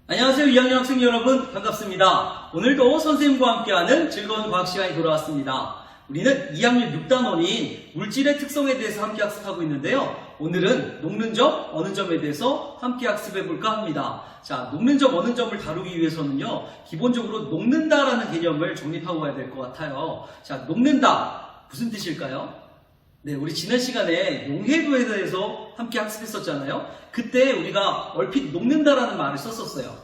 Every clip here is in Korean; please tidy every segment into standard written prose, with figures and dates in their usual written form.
안녕하세요. 2학년 학생 여러분, 반갑습니다. 오늘도 선생님과 함께하는 즐거운 과학 시간이 돌아왔습니다. 우리는 2학년 6단원인 물질의 특성에 대해서 함께 학습하고 있는데요. 오늘은 녹는 점, 어는 점에 대해서 함께 학습해 볼까 합니다. 자, 녹는 점, 어는 점을 다루기 위해서는요, 기본적으로 녹는다라는 개념을 정립하고 가야 될 것 같아요. 자, 녹는다. 무슨 뜻일까요? 네, 우리 지난 시간에 용해도에 대해서 함께 학습했었잖아요. 그때 우리가 얼핏 녹는다라는 말을 썼었어요.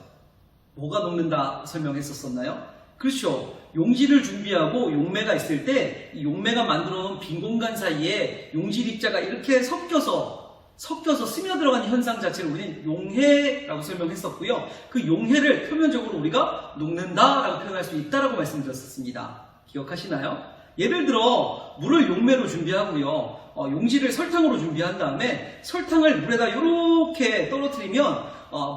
뭐가 녹는다 설명했었었나요? 그렇죠. 용지를 준비하고 용매가 있을 때 이 용매가 만들어 놓은 빈 공간 사이에 용질 입자가 이렇게 섞여서 스며들어가는 현상 자체를 우리는 용해라고 설명했었고요. 그 용해를 표면적으로 우리가 녹는다라고 표현할 수 있다라고 말씀드렸었습니다. 기억하시나요? 예를 들어 물을 용매로 준비하고요. 용지를 설탕으로 준비한 다음에 설탕을 물에다 이렇게 떨어뜨리면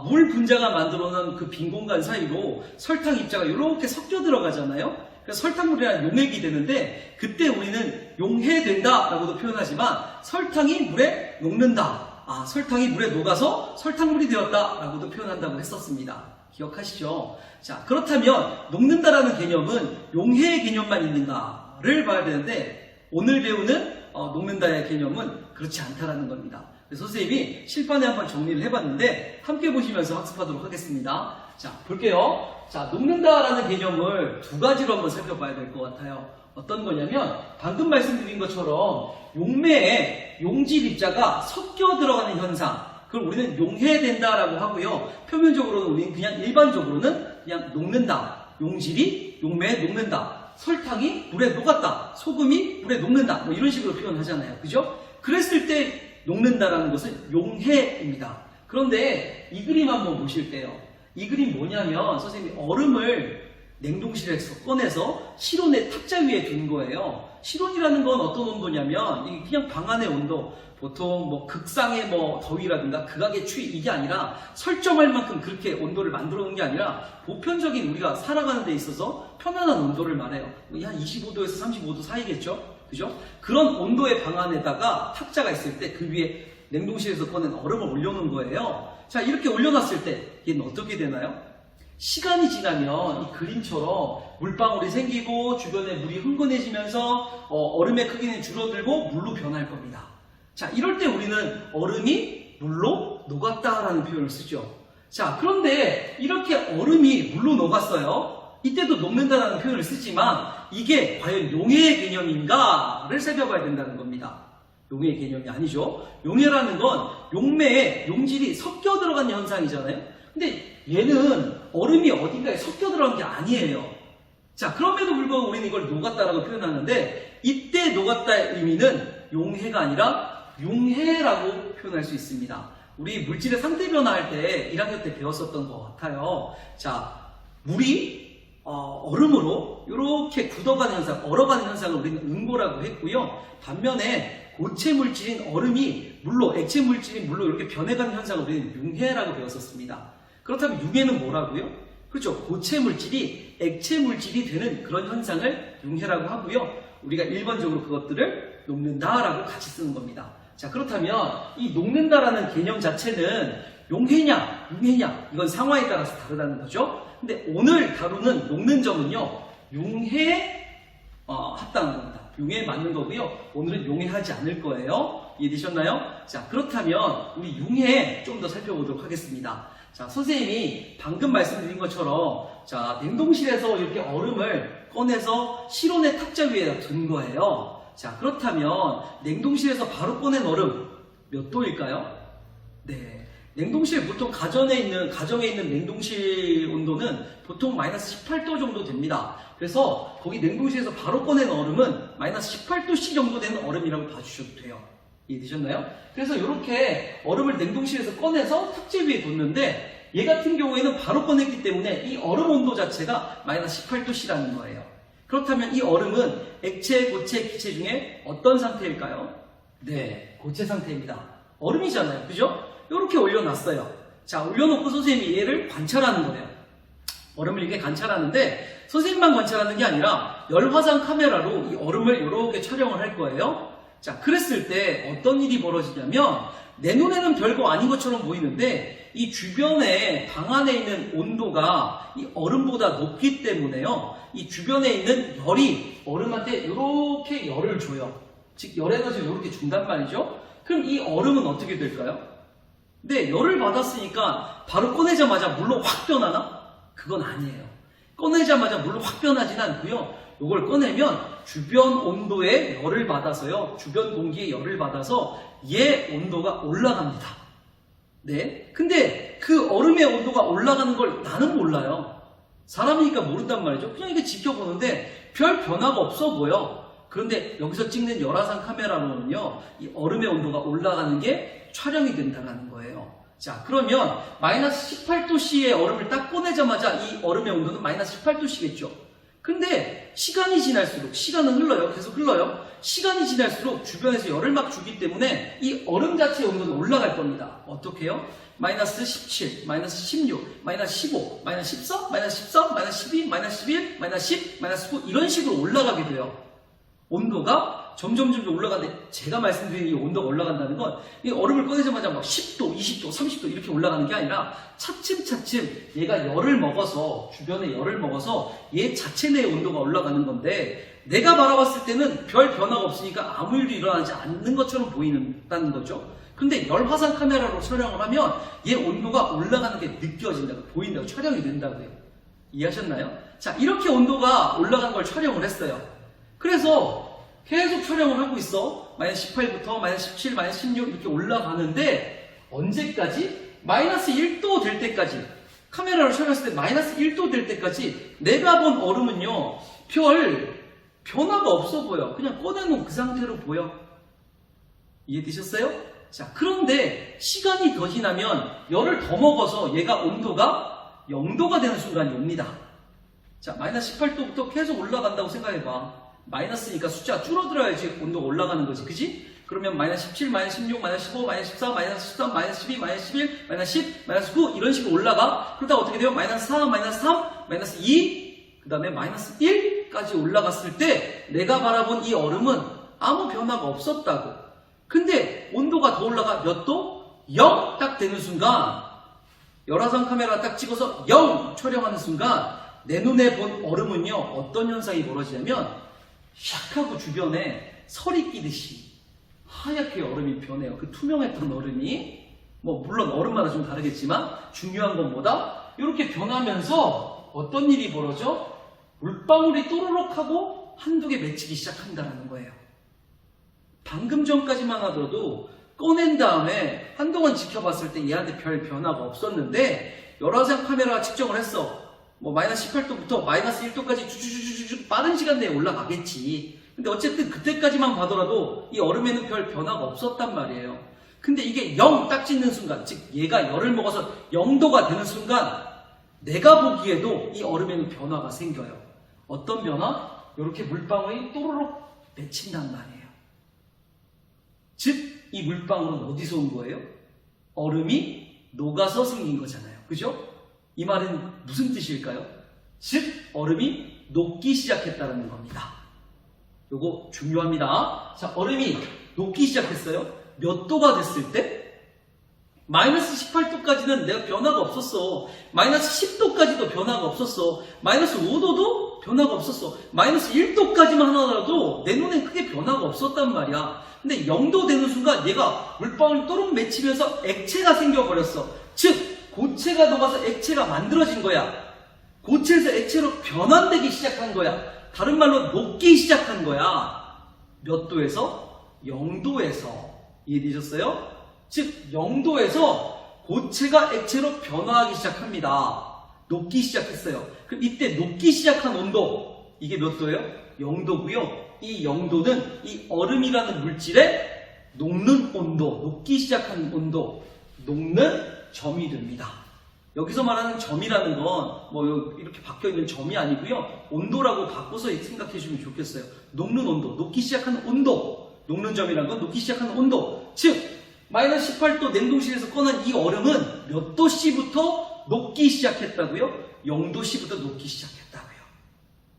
물 분자가 만들어놓은 그 빈 공간 사이로 설탕 입자가 이렇게 섞여 들어가잖아요. 그래서 설탕물이라는 용액이 되는데 그때 우리는 용해된다 라고도 표현하지만 설탕이 물에 녹는다. 설탕이 물에 녹아서 설탕물이 되었다 라고도 표현한다고 했었습니다. 기억하시죠? 자, 그렇다면 녹는다라는 개념은 용해의 개념만 있는가를 봐야 되는데 오늘 배우는 녹는다의 개념은 그렇지 않다라는 겁니다. 그래서 선생님이 칠판에 한번 정리를 해봤는데 함께 보시면서 학습하도록 하겠습니다. 자, 볼게요. 자, 녹는다라는 개념을 두 가지로 한번 살펴봐야 될 것 같아요. 어떤 거냐면 방금 말씀드린 것처럼 용매에 용질 입자가 섞여 들어가는 현상, 그걸 우리는 용해된다라고 하고요. 표면적으로는 우리는 그냥 일반적으로는 그냥 녹는다. 용질이 용매에 녹는다. 설탕이 물에 녹았다. 소금이 물에 녹는다. 뭐 이런 식으로 표현하잖아요. 그죠? 그랬을 때 녹는다라는 것은 용해입니다. 그런데 이 그림 한번 보실게요. 이 그림 뭐냐면 선생님이 얼음을 냉동실에서 꺼내서 실온의 탁자 위에 둔 거예요. 실온이라는 건 어떤 온도냐면 이게 그냥 방 안의 온도, 보통 뭐 극상의 뭐 더위라든가 극악의 추위 이게 아니라 설정할 만큼 그렇게 온도를 만들어 놓은 게 아니라 보편적인 우리가 살아가는 데 있어서 편안한 온도를 말해요. 한 25도에서 35도 사이겠죠? 그죠? 그런 온도의 방 안에다가 탁자가 있을 때 그 위에 냉동실에서 꺼낸 얼음을 올려놓은 거예요. 자, 이렇게 올려놨을 때 얘는 어떻게 되나요? 시간이 지나면 이 그림처럼 물방울이 생기고 주변에 물이 흥건해지면서 얼음의 크기는 줄어들고 물로 변할 겁니다. 자, 이럴 때 우리는 얼음이 물로 녹았다라는 표현을 쓰죠. 자, 그런데 이렇게 얼음이 물로 녹았어요. 이때도 녹는다라는 표현을 쓰지만 이게 과연 용해의 개념인가를 살펴봐야 된다는 겁니다. 용해의 개념이 아니죠. 용해라는 건 용매에 용질이 섞여 들어간 현상이잖아요. 근데 얘는 얼음이 어딘가에 섞여 들어간 게 아니에요. 자, 그럼에도 불구하고 우리는 이걸 녹았다라고 표현하는데 이때 녹았다의 의미는 용해가 아니라 융해라고 표현할 수 있습니다. 우리 물질의 상태 변화할 때 1학년 때 배웠었던 것 같아요. 자, 물이 얼음으로 이렇게 굳어가는 현상, 얼어가는 현상을 우리는 응고라고 했고요. 반면에 고체 물질인 얼음이 물로, 액체 물질인 물로 이렇게 변해가는 현상을 우리는 융해라고 배웠었습니다. 그렇다면 융해는 뭐라고요? 그렇죠. 고체 물질이 액체 물질이 되는 그런 현상을 융해라고 하고요. 우리가 일반적으로 그것들을 녹는다라고 같이 쓰는 겁니다. 자, 그렇다면 이 녹는다라는 개념 자체는 용해냐, 융해냐 이건 상황에 따라서 다르다는 거죠. 근데 오늘 다루는 녹는 점은요, 융해에 합당한 겁니다. 융해에 맞는 거고요. 오늘은 용해하지 않을 거예요. 이해되셨나요? 자, 그렇다면 우리 융해 좀 더 살펴보도록 하겠습니다. 자, 선생님이 방금 말씀드린 것처럼 자, 냉동실에서 이렇게 얼음을 꺼내서 실온의 탁자 위에다 둔 거예요. 자, 그렇다면 냉동실에서 바로 꺼낸 얼음 몇 도일까요? 네, 냉동실 보통 가정에 있는 냉동실 온도는 보통 마이너스 18도 정도 됩니다. 그래서 거기 냉동실에서 바로 꺼낸 얼음은 마이너스 18도씨 정도 되는 얼음이라고 봐주셔도 돼요. 이해되셨나요? 그래서 이렇게 얼음을 냉동실에서 꺼내서 탁재 위에 뒀는데 얘 같은 경우에는 바로 꺼냈기 때문에 이 얼음 온도 자체가 마이너스 18도씨라는 거예요. 그렇다면 이 얼음은 액체, 고체, 기체 중에 어떤 상태일까요? 네, 고체 상태입니다. 얼음이잖아요. 그죠? 이렇게 올려놨어요. 자, 올려놓고 선생님이 얘를 관찰하는 거예요. 얼음을 이렇게 관찰하는데 선생님만 관찰하는 게 아니라 열화상 카메라로 이 얼음을 이렇게 촬영을 할 거예요. 자, 그랬을 때 어떤 일이 벌어지냐면 내 눈에는 별거 아닌 것처럼 보이는데 이 주변에 방 안에 있는 온도가 이 얼음보다 높기 때문에요. 이 주변에 있는 열이 얼음한테 이렇게 열을 줘요. 즉 열 에너지를 이렇게 준단 말이죠. 그럼 이 얼음은 어떻게 될까요? 네, 열을 받았으니까 바로 꺼내자마자 물로 확 변하나? 그건 아니에요. 꺼내자마자 물로 확 변하진 않고요. 이걸 꺼내면 주변 온도에 열을 받아서요. 주변 공기에 열을 받아서 얘 온도가 올라갑니다. 네. 근데 그 얼음의 온도가 올라가는 걸 나는 몰라요. 사람이니까 모른단 말이죠. 그냥 이렇게 지켜보는데 별 변화가 없어 보여. 그런데 여기서 찍는 열화상 카메라로는요, 이 얼음의 온도가 올라가는 게 촬영이 된다는 거예요. 자, 그러면 마이너스 18도씨의 얼음을 딱 꺼내자마자 이 얼음의 온도는 마이너스 18도씨겠죠. 근데 시간이 지날수록, 시간은 흘러요. 계속 흘러요. 시간이 지날수록 주변에서 열을 막 주기 때문에 이 얼음 자체의 온도는 올라갈 겁니다. 어떻게 해요? 마이너스 17, 마이너스 16, 마이너스 15, 마이너스 14, 마이너스 13, 마이너스 12, 마이너스 11, 마이너스 10, 마이너스 9 이런 식으로 올라가게 돼요. 온도가 점점 올라가는데 제가 말씀드린 이 온도가 올라간다는 건 이 얼음을 꺼내자마자 막 10도, 20도, 30도 이렇게 올라가는 게 아니라 차츰차츰 얘가 열을 먹어서 주변에 열을 먹어서 얘 자체 내의 온도가 올라가는 건데 내가 바라봤을 때는 별 변화가 없으니까 아무 일도 일어나지 않는 것처럼 보이는다는 거죠. 근데 열화상 카메라로 촬영을 하면 얘 온도가 올라가는 게 느껴진다고, 보인다고, 촬영이 된다고요. 이해하셨나요? 자, 이렇게 온도가 올라간 걸 촬영을 했어요. 그래서 계속 촬영을 하고 있어. 마이너스 18부터 마이너스 17, 마이너스 16 이렇게 올라가는데 언제까지? 마이너스 1도 될 때까지. 카메라로 촬영했을 때 마이너스 1도 될 때까지 내가 본 얼음은요, 별 변화가 없어 보여. 그냥 꺼내놓은 그 상태로 보여. 이해되셨어요? 자, 그런데 시간이 더 지나면 열을 더 먹어서 얘가 온도가 0도가 되는 순간이 옵니다. 자, 마이너스 18도부터 계속 올라간다고 생각해봐. 마이너스니까 숫자가 줄어들어야지 온도가 올라가는 거지, 그지? 그러면 마이너스 17, 마이너스 16, 마이너스 15, 마이너스 14, 마이너스 13, 마이너스 12, 마이너스 11, 마이너스 10, 마이너스 9 이런 식으로 올라가. 그러다가 어떻게 돼요? 마이너스 4, 마이너스 3, 마이너스 2, 그 다음에 마이너스 1까지 올라갔을 때 내가 바라본 이 얼음은 아무 변화가 없었다고. 근데 온도가 더 올라가 몇 도? 0 딱 되는 순간, 열화상 카메라 딱 찍어서 0 촬영하는 순간 내 눈에 본 얼음은요, 어떤 현상이 벌어지냐면 샥 하고 주변에 설이 끼듯이 하얗게 얼음이 변해요. 그 투명했던 얼음이, 뭐 물론 얼음마다 좀 다르겠지만 중요한 건 뭐다? 이렇게 변하면서 어떤 일이 벌어져? 물방울이 또르륵 하고 한두 개 맺히기 시작한다는 거예요. 방금 전까지만 하더라도 꺼낸 다음에 한동안 지켜봤을 때 얘한테 별 변화가 없었는데 열화상 카메라가 측정을 했어. 뭐 마이너스 18도부터 마이너스 1도까지 쭉쭉쭉쭉 빠른 시간 내에 올라가겠지. 근데 어쨌든 그때까지만 봐더라도 이 얼음에는 별 변화가 없었단 말이에요. 근데 이게 0 딱 찍는 순간, 즉 얘가 열을 먹어서 0도가 되는 순간 내가 보기에도 이 얼음에는 변화가 생겨요. 어떤 변화? 이렇게 물방울이 또르륵 맺힌단 말이에요. 즉 이 물방울은 어디서 온 거예요? 얼음이 녹아서 생긴 거잖아요. 그죠? 이 말은 무슨 뜻일까요? 즉 얼음이 녹기 시작했다는 겁니다. 요거 중요합니다. 자, 얼음이 녹기 시작했어요. 몇 도가 됐을 때? 마이너스 18도까지는 내가 변화가 없었어. 마이너스 10도까지도 변화가 없었어. 마이너스 5도도 변화가 없었어. 마이너스 1도까지만 하더라도 내 눈엔 크게 변화가 없었단 말이야. 근데 0도 되는 순간 얘가 물방울이 또록 맺히면서 액체가 생겨버렸어. 즉 고체가 녹아서 액체가 만들어진 거야. 고체에서 액체로 변환되기 시작한 거야. 다른 말로 녹기 시작한 거야. 몇 도에서? 0도에서. 이해되셨어요? 즉 0도에서 고체가 액체로 변화하기 시작합니다. 녹기 시작했어요. 그럼 이때 녹기 시작한 온도, 이게 몇 도예요? 0도고요. 이 0도는 이 얼음이라는 물질의 녹는 온도, 녹기 시작한 온도, 녹는 점이 됩니다. 여기서 말하는 점이라는 건 뭐 이렇게 박혀있는 점이 아니고요. 온도라고 바꿔서 생각해 주시면 좋겠어요. 녹는 온도, 녹기 시작한 온도, 녹는 점이라는 건 녹기 시작한 온도. 즉 마이너스 18도 냉동실에서 꺼낸 이 얼음은 몇 도씨부터 녹기 시작했다고요? 0도씨부터 녹기 시작했다고요.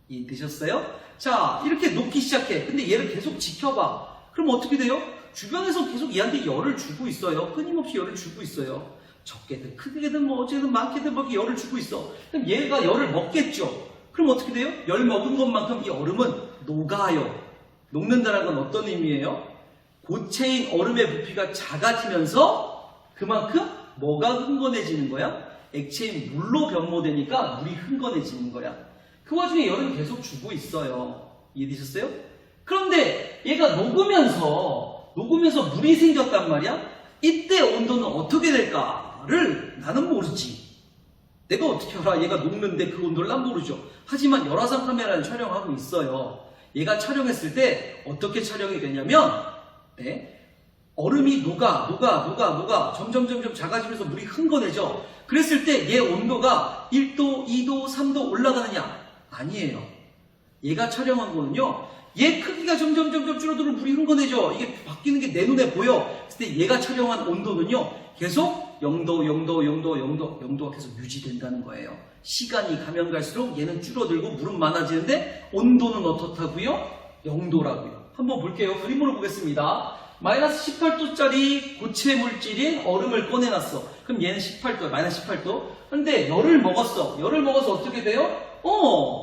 이해되셨어요? 자, 이렇게 녹기 시작해. 근데 얘를 계속 지켜봐. 그럼 어떻게 돼요? 주변에서 계속 얘한테 열을 주고 있어요. 끊임없이 열을 주고 있어요. 적게든 크게든 뭐 어쨌든 많게든 뭐 이렇게 열을 주고 있어. 그럼 얘가 열을 먹겠죠. 그럼 어떻게 돼요? 열 먹은 것만큼 이 얼음은 녹아요. 녹는다는 건 어떤 의미예요? 고체인 얼음의 부피가 작아지면서 그만큼 뭐가 흥건해지는 거야? 액체인 물로 변모되니까 물이 흥건해지는 거야. 그 와중에 열은 계속 주고 있어요. 이해되셨어요? 그런데 얘가 녹으면서 물이 생겼단 말이야? 이때 온도는 어떻게 될까를 나는 모르지. 내가 어떻게 알아? 얘가 녹는데 그 온도를 난 모르죠. 하지만 열화상 카메라를 촬영하고 있어요. 얘가 촬영했을 때 어떻게 촬영이 되냐면 얼음이 녹아 점점 작아지면서 물이 흥건해져. 그랬을 때 얘 온도가 1도, 2도, 3도 올라가느냐? 아니에요. 얘가 촬영한 거는요, 얘 크기가 점점 줄어들고 물이 흥건해져. 이게 바뀌는 게 내 눈에 보여. 그때 얘가 촬영한 온도는요, 계속 0도가 계속 유지된다는 거예요. 시간이 가면 갈수록 얘는 줄어들고 물은 많아지는데 온도는 어떻다고요? 0도라고요. 한번 볼게요. 그림으로 보겠습니다. 마이너스 18도짜리 고체 물질인 얼음을 꺼내놨어. 그럼 얘는 18도야. 마이너스 18도. 근데 열을 먹었어. 열을 먹어서 어떻게 돼요?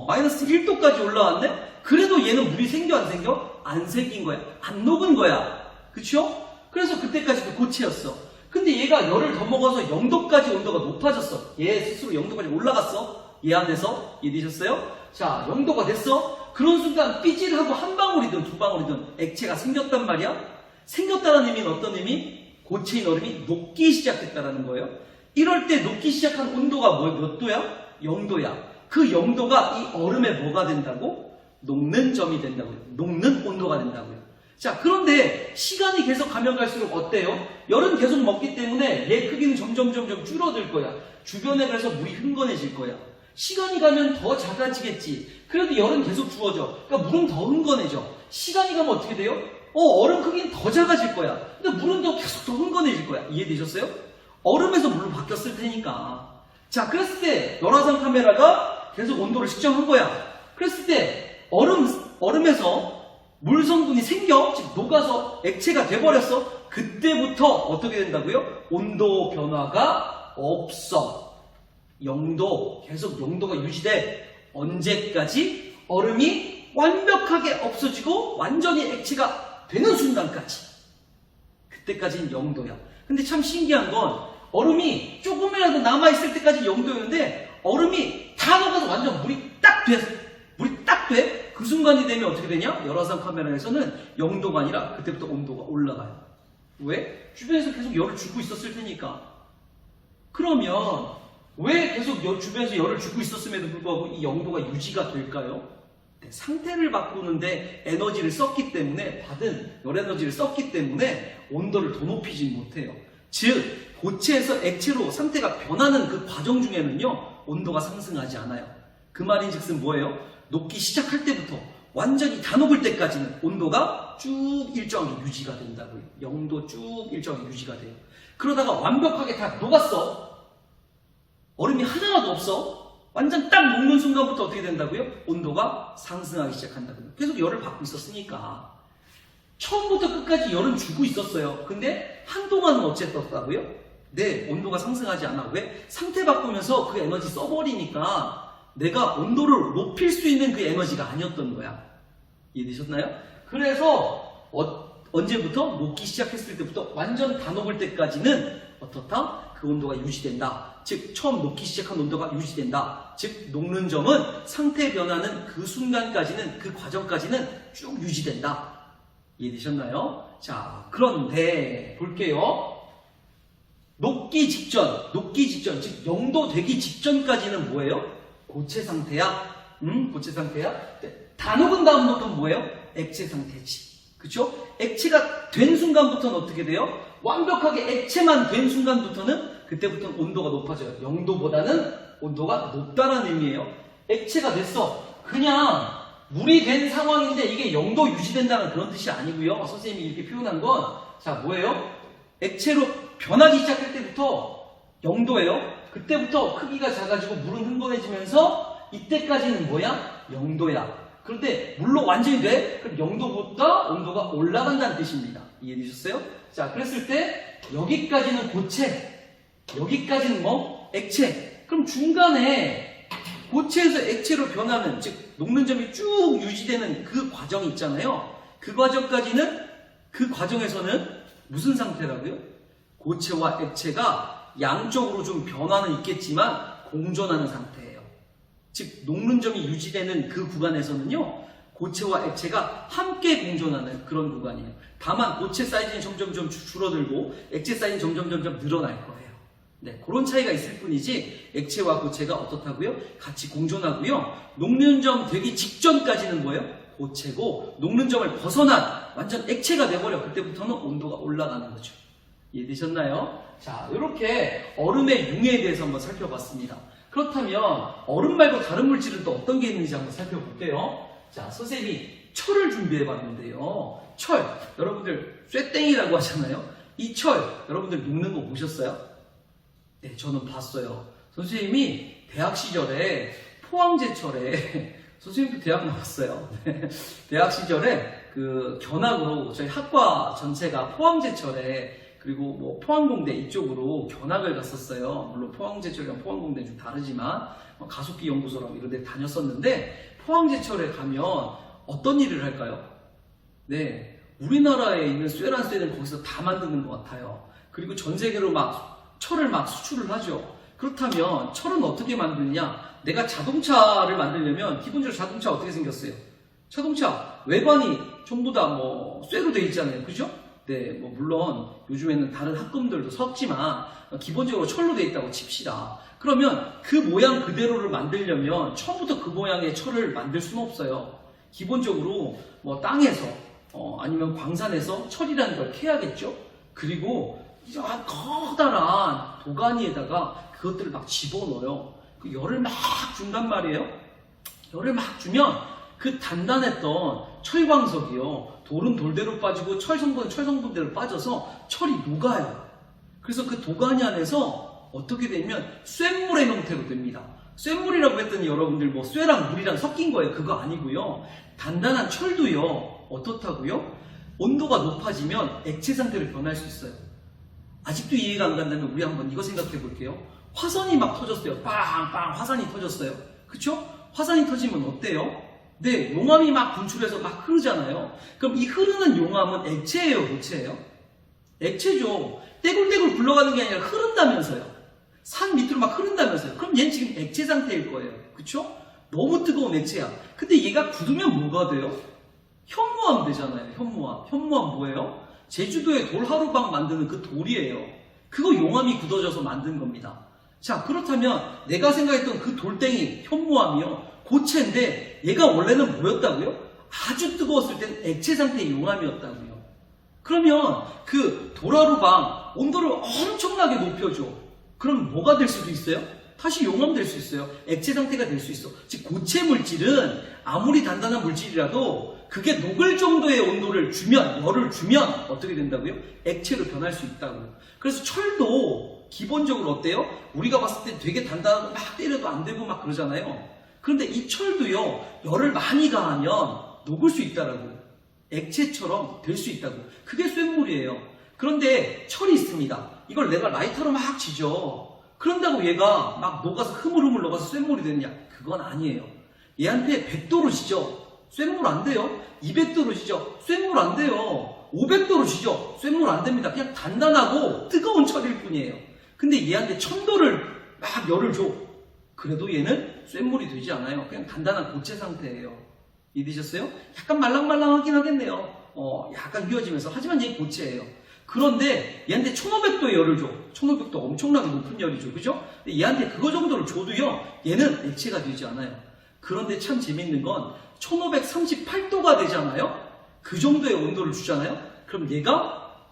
마이너스 1도까지 올라왔네? 그래도 얘는 물이 생겨 안 생겨? 안 생긴 거야. 안 녹은 거야. 그쵸? 그래서 그때까지도 고체였어. 근데 얘가 열을 더 먹어서 0도까지 온도가 높아졌어. 얘 스스로 0도까지 올라갔어. 얘 안에서. 이해되셨어요? 자, 0도가 됐어. 그런 순간 삐질하고 한 방울이든 두 방울이든 액체가 생겼단 말이야. 생겼다는 의미는 어떤 의미? 고체인 얼음이 녹기 시작했다는 거예요. 이럴 때 녹기 시작한 온도가 몇 도야? 0도야. 그 0도가 이 얼음에 뭐가 된다고? 녹는 점이 된다고요. 녹는 온도가 된다고요. 자, 그런데 시간이 계속 가면 갈수록 어때요? 열은 계속 먹기 때문에 얘 크기는 점점 줄어들 거야. 주변에 그래서 물이 흥건해질 거야. 시간이 가면 더 작아지겠지. 그래도 열은 계속 주어져. 그러니까 물은 더 흥건해져. 시간이 가면 어떻게 돼요? 얼음 크기는 더 작아질 거야. 근데 물은 더 계속 더 흥건해질 거야. 이해되셨어요? 얼음에서 물로 바뀌었을 테니까. 자, 그랬을 때 열화상 카메라가 계속 온도를 측정한 거야. 그랬을 때 얼음에서 물 성분이 생겨, 즉 녹아서 액체가 돼버렸어. 그때부터 어떻게 된다고요? 온도 변화가 없어. 0도, 계속 0도가 유지돼. 언제까지? 얼음이 완벽하게 없어지고 완전히 액체가 되는 순간까지. 그때까지는 0도야. 근데 참 신기한 건 얼음이 조금이라도 남아있을 때까지 0도였는데 얼음이 다 녹아서 완전 물이 딱 돼. 그 순간이 되면 어떻게 되냐? 열화상 카메라에서는 0도가 아니라 그때부터 온도가 올라가요. 왜? 주변에서 계속 열을 주고 있었을 테니까. 그러면 왜 계속 주변에서 열을 주고 있었음에도 불구하고 이 0도가 유지가 될까요? 상태를 바꾸는데 에너지를 썼기 때문에, 받은 열 에너지를 썼기 때문에 온도를 더 높이진 못해요. 즉 고체에서 액체로 상태가 변하는 그 과정 중에는요, 온도가 상승하지 않아요. 그 말인즉슨 뭐예요? 녹기 시작할 때부터 완전히 다 녹을 때까지는 온도가 쭉 일정하게 유지가 된다고요. 0도 쭉 일정하게 유지가 돼요. 그러다가 완벽하게 다 녹았어. 얼음이 하나도 없어. 완전 딱 녹는 순간부터 어떻게 된다고요? 온도가 상승하기 시작한다고요. 계속 열을 받고 있었으니까. 처음부터 끝까지 열은 주고 있었어요. 근데 한동안은 어쨌다고요? 네, 온도가 상승하지 않아. 왜? 상태 바꾸면서 그 에너지 써버리니까 내가 온도를 높일 수 있는 그 에너지가 아니었던 거야. 이해되셨나요? 그래서 언제부터? 녹기 시작했을 때부터 완전 다 녹을 때까지는 어떻다? 그 온도가 유지된다. 즉 처음 녹기 시작한 온도가 유지된다. 즉 녹는 점은 상태 변화는 그 순간까지는, 그 과정까지는 쭉 유지된다. 이해되셨나요? 자, 그런데 볼게요. 녹기 직전, 즉 0도 되기 직전까지는 뭐예요? 고체 상태야. 고체 상태야. 다 녹은 다음부터는 뭐예요? 액체 상태지. 그쵸? 액체가 된 순간부터는 어떻게 돼요? 완벽하게 액체만 된 순간부터는 그때부터는 온도가 높아져요. 0도보다는 온도가 높다는 의미예요. 액체가 됐어. 그냥 물이 된 상황인데 이게 0도 유지된다는 그런 뜻이 아니고요. 선생님이 이렇게 표현한 건, 자, 뭐예요? 액체로 변하기 시작할 때부터 0도예요. 그때부터 크기가 작아지고 물은 흥건해지면서 이때까지는 뭐야? 0도야. 그런데 물로 완전히 돼? 그럼 0도보다 온도가 올라간다는 뜻입니다. 이해되셨어요? 자, 그랬을 때 여기까지는 고체, 여기까지는 뭐? 액체. 그럼 중간에 고체에서 액체로 변하는, 즉 녹는 점이 쭉 유지되는 그 과정이 있잖아요. 그 과정까지는, 그 과정에서는 무슨 상태라고요? 고체와 액체가 양쪽으로 좀 변화는 있겠지만 공존하는 상태예요. 즉 녹는 점이 유지되는 그 구간에서는요, 고체와 액체가 함께 공존하는 그런 구간이에요. 다만 고체 사이즈는 점점 줄어들고 액체 사이즈는 점점 늘어날 거예요. 네, 그런 차이가 있을 뿐이지 액체와 고체가 어떻다고요? 같이 공존하고요. 녹는 점 되기 직전까지는 뭐예요? 고체고 녹는 점을 벗어난 완전 액체가 돼버려. 그때부터는 온도가 올라가는 거죠. 이해되셨나요? 자, 이렇게 얼음의 융에 대해서 한번 살펴봤습니다. 그렇다면 얼음 말고 다른 물질은 또 어떤 게 있는지 한번 살펴볼게요. 자, 선생님이 철을 준비해봤는데요. 철, 여러분들 쇠땡이라고 하잖아요. 이 철, 여러분들 녹는 거 보셨어요? 네, 저는 봤어요. 선생님이 대학 시절에 포항제철에 선생님도 대학 나왔어요. 대학 시절에 그 견학으로 저희 학과 전체가 포항제철에 그리고 뭐 포항공대 이쪽으로 견학을 갔었어요. 물론 포항제철이랑 포항공대는 좀 다르지만 가속기 연구소라고 이런 데 다녔었는데 포항제철에 가면 어떤 일을 할까요? 네, 우리나라에 있는 쇠란 쇠는 거기서 다 만드는 것 같아요. 그리고 전 세계로 막 철을 막 수출을 하죠. 그렇다면 철은 어떻게 만드느냐? 내가 자동차를 만들려면 기본적으로 자동차 어떻게 생겼어요? 자동차 외관이 전부 다 뭐 쇠로 돼 있잖아요. 그죠? 네, 뭐 물론 요즘에는 다른 합금들도 섞지만 기본적으로 철로 돼 있다고 칩시다. 그러면 그 모양 그대로를 만들려면 처음부터 그 모양의 철을 만들 수는 없어요. 기본적으로 뭐 땅에서 아니면 광산에서 철이라는 걸 캐야겠죠. 그리고 커다란 도가니에다가 그것들을 막 집어넣어요. 그 열을 막 준단 말이에요. 열을 막 주면 그 단단했던 철광석이요, 돌은 돌대로 빠지고 철 성분은 철 성분대로 빠져서 철이 녹아요. 그래서 그 도가니 안에서 어떻게 되면 쇳물의 형태로 됩니다. 쇳물이라고 했더니 여러분들 뭐 쇠랑 물이랑 섞인 거예요. 그거 아니고요. 단단한 철도요, 어떻다고요? 온도가 높아지면 액체 상태로 변할 수 있어요. 아직도 이해가 안 간다면 우리 한번 이거 생각해 볼게요. 화산이 막 터졌어요. 빵빵 화산이 터졌어요. 그쵸? 화산이 터지면 어때요? 네, 용암이 막 분출해서 막 흐르잖아요. 그럼 이 흐르는 용암은 액체예요, 고체예요? 액체죠. 떼굴떼굴 굴러가는 게 아니라 흐른다면서요. 산 밑으로 막 흐른다면서요. 그럼 얘는 지금 액체 상태일 거예요. 그쵸? 너무 뜨거운 액체야. 근데 얘가 굳으면 뭐가 돼요? 현무암 되잖아요. 현무암. 현무암 뭐예요? 제주도에 돌하루방 만드는 그 돌이에요. 그거 용암이 굳어져서 만든 겁니다. 자, 그렇다면 내가 생각했던 그 돌덩이 현무암이요, 고체인데 얘가 원래는 뭐였다고요? 아주 뜨거웠을 땐 액체 상태의 용암이었다고요. 그러면 그 돌하루방 온도를 엄청나게 높여줘. 그럼 뭐가 될 수도 있어요? 다시 용암 될 수 있어요. 액체 상태가 될 수 있어. 즉 고체 물질은 아무리 단단한 물질이라도 그게 녹을 정도의 온도를 주면, 열을 주면 어떻게 된다고요? 액체로 변할 수 있다고요. 그래서 철도 기본적으로 어때요? 우리가 봤을 때 되게 단단하고 막 때려도 안 되고 막 그러잖아요. 그런데 이 철도요, 열을 많이 가하면 녹을 수 있다라고요. 액체처럼 될 수 있다고. 그게 쇳물이에요. 그런데 철이 있습니다. 이걸 내가 라이터로 막 지져. 그런다고 얘가 막 녹아서 흐물흐물 녹아서 쇳물이 되느냐? 그건 아니에요. 얘한테 100도로 지져. 쇳물 안 돼요. 200도로 지져. 쇳물 안 돼요. 500도로 지져. 쇳물 안 됩니다. 그냥 단단하고 뜨거운 철일 뿐이에요. 근데 얘한테 1000도를 막 열을 줘. 그래도 얘는 쇳물이 되지 않아요. 그냥 단단한 고체 상태예요. 이해되셨어요? 약간 말랑말랑하긴 하겠네요. 약간 휘어지면서. 하지만 얘 고체예요. 그런데 얘한테 1500도의 열을 줘. 1500도 엄청나게 높은 열이죠. 그죠? 근데 얘한테 그거 정도를 줘도요, 얘는 액체가 되지 않아요. 그런데 참 재밌는 건 1538도가 되잖아요? 그 정도의 온도를 주잖아요? 그럼 얘가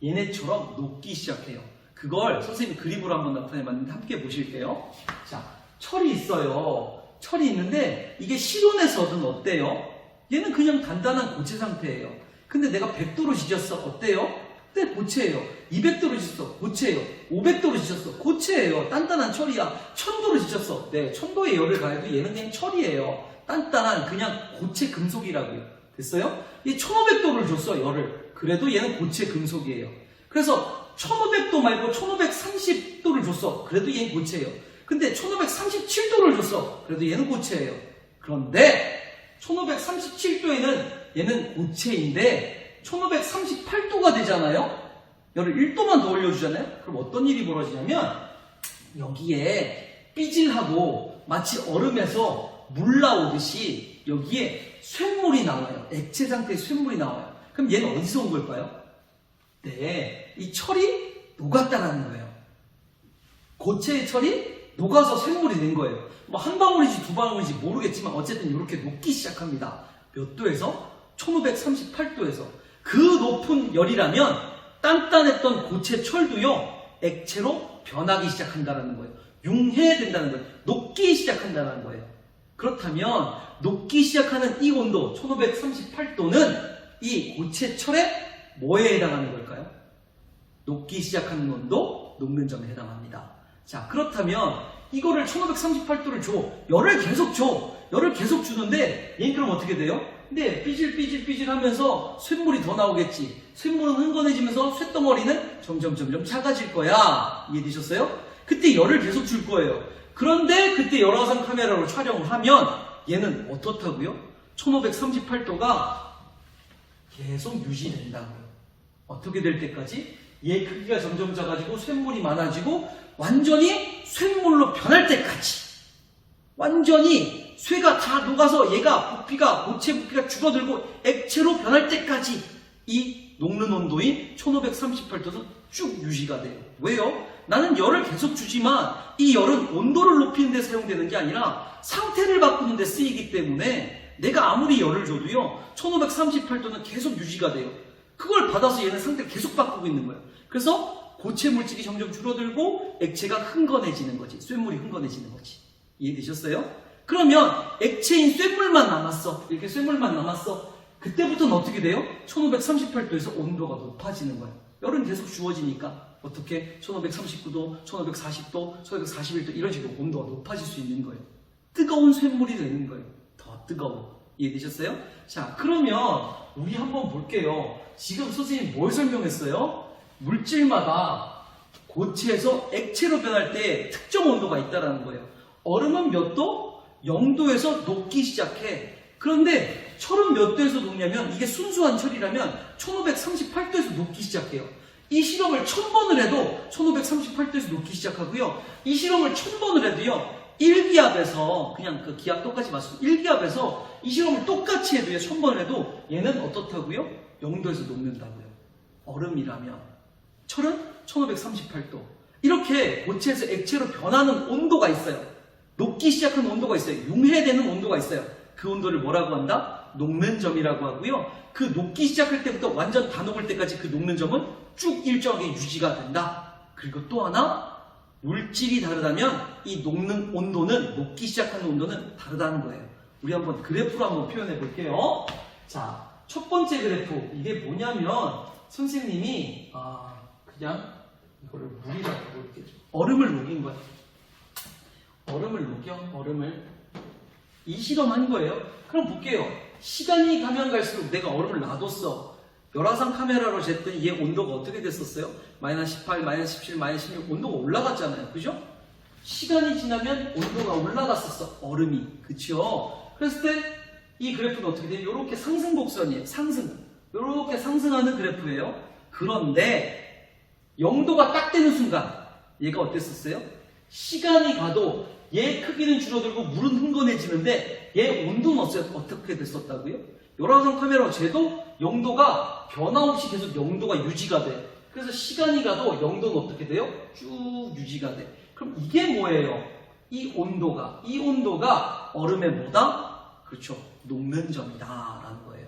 얘네처럼 녹기 시작해요. 그걸 선생님이 그림으로 한번 나타내봤는데 함께 보실게요. 자, 철이 있어요. 철이 있는데 이게 실온에서는 어때요? 얘는 그냥 단단한 고체 상태예요. 근데 내가 100도로 지졌어. 어때요? 그때 고체예요. 200도로 지쳤어. 고체예요. 500도로 지쳤어. 고체예요. 단단한 철이야. 1000도로 지쳤어. 네, 1000도의 열을 가해도 얘는 그냥 철이에요. 단단한 그냥 고체 금속이라고요. 됐어요? 이 1500도를 줬어, 열을. 그래도 얘는 고체 금속이에요. 그래서 1500도 말고 1530도를 줬어. 그래도 얘는 고체예요. 근데 1537도를 줬어. 그래도 얘는 고체예요. 그런데 1537도에는 얘는 고체인데 1538도가 되잖아요. 열을 1도만 더 올려주잖아요. 그럼 어떤 일이 벌어지냐면 여기에 삐질하고 마치 얼음에서 물 나오듯이 여기에 쇳물이 나와요. 액체 상태의 쇳물이 나와요. 그럼 얘는 어디서 온 걸까요? 네, 이 철이 녹았다라는 거예요. 고체의 철이 녹아서 쇳물이 된 거예요. 뭐 한 방울인지 두 방울인지 모르겠지만 어쨌든 이렇게 녹기 시작합니다. 몇 도에서? 1538도에서. 그 높은 열이라면 단단했던 고체 철도요 액체로 변하기 시작한다는 거예요. 융해된다는 거예요. 녹기 시작한다는 거예요. 그렇다면 녹기 시작하는 이 온도 1538도는 이 고체 철의 뭐에 해당하는 걸까요? 녹기 시작하는 온도, 녹는 점에 해당합니다. 자, 그렇다면 이거를 1538도를 줘. 열을 계속 줘. 열을 계속 주는데 얘는 그럼 어떻게 돼요? 근데 삐질 하면서 쇳물이 더 나오겠지. 쇳물은 흥건해지면서 쇳덩어리는 점점 작아질 거야. 이해되셨어요? 그때 열을 계속 줄 거예요. 그런데 그때 열화상 카메라로 촬영을 하면 얘는 어떻다고요? 1538도가 계속 유지된다고요. 어떻게 될 때까지? 얘 크기가 점점 작아지고 쇳물이 많아지고 완전히 쇳물로 변할 때까지. 완전히 쇠가 다 녹아서 얘가 고체 부피가 줄어들고 액체로 변할 때까지 이 녹는 온도인 1538도는 쭉 유지가 돼요. 왜요? 나는 열을 계속 주지만 이 열은 온도를 높이는 데 사용되는 게 아니라 상태를 바꾸는 데 쓰이기 때문에 내가 아무리 열을 줘도요 1538도는 계속 유지가 돼요. 그걸 받아서 얘는 상태를 계속 바꾸고 있는 거예요. 그래서 고체 물질이 점점 줄어들고 액체가 흥건해지는 거지. 쇳물이 흥건해지는 거지. 이해되셨어요? 그러면 액체인 쇳물만 남았어. 이렇게 쇳물만 남았어. 그때부터는 어떻게 돼요? 1538도에서 온도가 높아지는 거예요. 열은 계속 주어지니까 어떻게 1539도, 1540도, 1541도 이런 식으로 온도가 높아질 수 있는 거예요. 뜨거운 쇳물이 되는 거예요. 더 뜨거워. 이해되셨어요? 자, 그러면 우리 한번 볼게요. 지금 선생님이 뭘 설명했어요? 물질마다 고체에서 액체로 변할 때 특정 온도가 있다는 거예요. 얼음은 몇 도? 0도에서 녹기 시작해. 그런데 철은 몇 도에서 녹냐면 이게 순수한 철이라면 1538도에서 녹기 시작해요. 이 실험을 1000번을 해도 1538도에서 녹기 시작하고요. 이 실험을 1000번을 해도요. 1기압에서 그냥 그 기압 똑같이 맞춰서 1기압에서 이 실험을 똑같이 해도요. 1000번을 해도 얘는 어떻다고요? 0도에서 녹는다고요. 얼음이라면. 철은 1538도. 이렇게 고체에서 액체로 변하는 온도가 있어요. 녹기 시작하는 온도가 있어요. 융해되는 온도가 있어요. 그 온도를 뭐라고 한다? 녹는 점이라고 하고요. 그 녹기 시작할 때부터 완전 다 녹을 때까지 그 녹는 점은 쭉 일정하게 유지가 된다. 그리고 또 하나, 물질이 다르다면 이 녹는 온도는, 녹기 시작하는 온도는 다르다는 거예요. 우리 한번 그래프로 한번 표현해 볼게요. 자, 첫 번째 그래프. 이게 뭐냐면 선생님이 그냥 이거를 물이라고 이렇게 얼음을 녹인 거예요. 얼음을 녹여, 얼음을. 이 실험한 거예요. 그럼 볼게요. 시간이 가면 갈수록 내가 얼음을 놔뒀어. 열화상 카메라로 쟀더니 얘 온도가 어떻게 됐었어요? 마이너스 18, 마이너스 17, 마이너스 16 온도가 올라갔잖아요. 그죠? 시간이 지나면 온도가 올라갔었어. 얼음이. 그쵸? 그랬을 때 이 그래프는 어떻게 돼요? 이렇게 상승곡선이에요. 상승. 이렇게 상승하는 그래프예요. 그런데 0도가 딱 되는 순간 얘가 어땠었어요? 시간이 가도 얘 크기는 줄어들고 물은 흥건해지는데 얘 온도는 어떻게 됐었다고요? 열화상 카메라 재도 0도가 변화 없이 계속 0도가 유지가 돼. 그래서 시간이 가도 0도는 어떻게 돼요? 쭉 유지가 돼. 그럼 이게 뭐예요? 이 온도가 얼음의 뭐다? 그렇죠. 녹는 점이다 라는 거예요.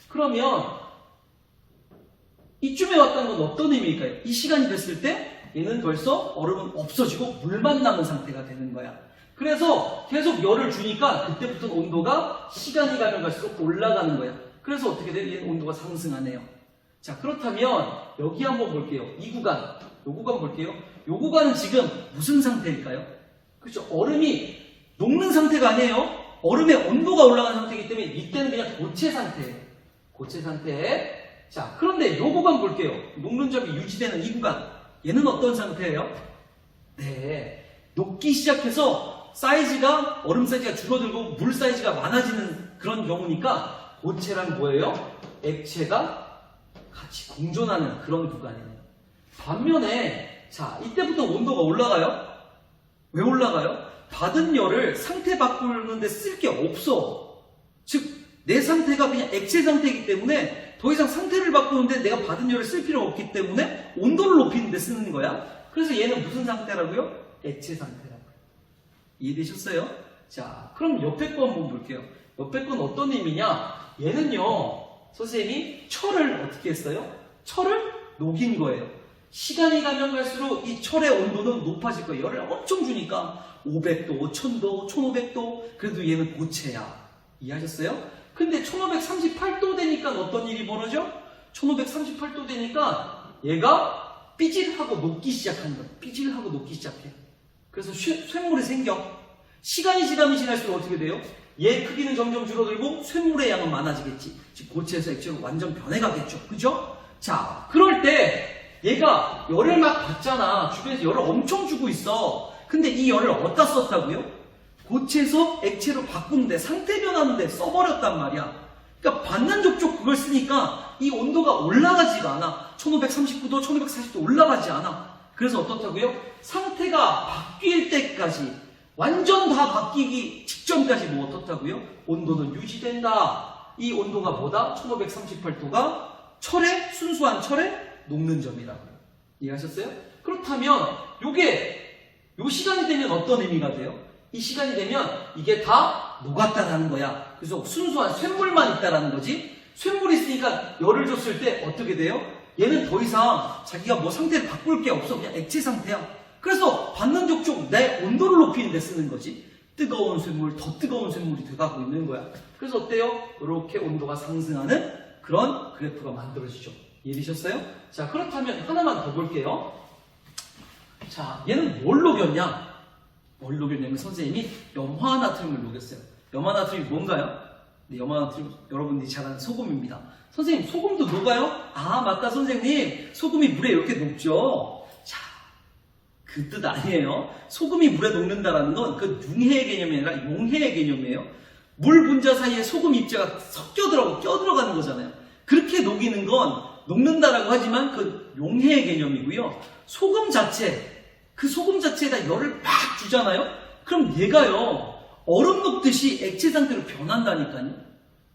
그러면 이쯤에 왔다는 건 어떤 의미일까요? 이 시간이 됐을 때 얘는 벌써 얼음은 없어지고 물만 남은 상태가 되는 거야. 그래서 계속 열을 주니까 그때부터 온도가 시간이 가면 갈수록 올라가는 거야. 그래서 어떻게 돼요? 얘는 온도가 상승하네요. 자, 그렇다면 여기 한번 볼게요. 이 구간, 요 구간 볼게요. 요 구간은 지금 무슨 상태일까요? 그렇죠? 얼음이 녹는 상태가 아니에요. 얼음의 온도가 올라간 상태이기 때문에 이때는 그냥 고체 상태예요. 고체 상태. 자, 그런데 요 구간 볼게요. 녹는 점이 유지되는 이 구간. 얘는 어떤 상태예요? 네, 녹기 시작해서 사이즈가, 얼음 사이즈가 줄어들고 물 사이즈가 많아지는 그런 경우니까 고체란 뭐예요? 액체가 같이 공존하는 그런 구간이에요. 반면에 자, 이때부터 온도가 올라가요? 왜 올라가요? 받은 열을 상태 바꾸는데 쓸 게 없어. 즉, 내 상태가 그냥 액체 상태이기 때문에 더 이상 상태를 바꾸는데 내가 받은 열을 쓸 필요가 없기 때문에 온도를 높이는 데 쓰는 거야. 그래서 얘는 무슨 상태라고요? 액체 상태라고요. 이해되셨어요? 자, 그럼 옆에 거 한번 볼게요. 옆에 건 어떤 의미냐? 얘는요, 선생님이 철을 어떻게 했어요? 철을 녹인 거예요. 시간이 가면 갈수록 이 철의 온도는 높아질 거예요. 열을 엄청 주니까 500도, 1000도, 1500도. 그래도 얘는 고체야. 이해하셨어요? 근데 1538도 되니까 어떤 일이 벌어져? 1538도 되니까 얘가 삐질하고 녹기 시작하는 거야. 삐질하고 녹기 시작해. 그래서 쇳물이 생겨. 시간이 지나면 지날수록 어떻게 돼요? 얘 크기는 점점 줄어들고 쇳물의 양은 많아지겠지. 즉 고체에서 액체로 완전 변해가겠죠. 그죠? 자, 그럴 때 얘가 열을 막 받잖아. 주변에서 열을 엄청 주고 있어. 근데 이 열을 어디다 썼다고요? 고체에서 액체로 바꾸는데, 상태 변하는데 써버렸단 말이야. 그러니까 받는 족족 그걸 쓰니까 이 온도가 올라가지가 않아. 1539도, 1540도 올라가지 않아. 그래서 어떻다고요? 상태가 바뀔 때까지, 완전 다 바뀌기 직전까지 뭐 어떻다고요? 온도는 유지된다. 이 온도가 뭐다? 1538도가 철의, 순수한 철의 녹는 점이라고요. 이해하셨어요? 그렇다면 요 시간이 되면 어떤 의미가 돼요? 이 시간이 되면 이게 다 녹았다라는 거야. 그래서 순수한 쇳물만 있다라는 거지. 쇳물이 있으니까 열을 줬을 때 어떻게 돼요? 얘는 더 이상 자기가 뭐 상태를 바꿀 게 없어. 그냥 액체 상태야. 그래서 받는 족족 내 온도를 높이는 데 쓰는 거지. 뜨거운 쇳물, 더 뜨거운 쇳물이 돼가고 있는 거야. 그래서 어때요? 이렇게 온도가 상승하는 그런 그래프가 만들어지죠. 이해되셨어요? 자, 그렇다면 하나만 더 볼게요. 자, 얘는 뭘 녹였냐? 뭘 녹였냐면 선생님이 염화나트륨을 녹였어요. 염화나트륨이 뭔가요? 네, 염화나트륨 여러분들이 잘 아는 소금입니다. 선생님, 소금도 녹아요? 아, 맞다 선생님. 소금이 물에 이렇게 녹죠. 자, 그 뜻 아니에요. 소금이 물에 녹는다라는 건 그 융해의 개념이 아니라 용해의 개념이에요. 물 분자 사이에 소금 입자가 섞여 들어가고 껴들어가는 거잖아요. 그렇게 녹이는 건 녹는다라고 하지만 그 용해의 개념이고요. 소금 자체, 그 소금 자체에다 열을 막 주잖아요? 그럼 얘가요, 얼음 녹듯이 액체 상태로 변한다니까요.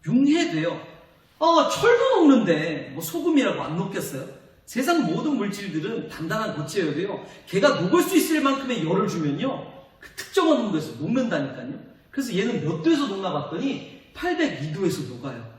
융해돼요. 아, 철도 녹는데 뭐 소금이라고 안 녹겠어요? 세상 모든 물질들은 단단한 고체여도요, 걔가 녹을 수 있을 만큼의 열을 주면요, 그 특정한 온도에서 녹는다니까요. 그래서 얘는 몇 도에서 녹나 봤더니 802도에서 녹아요.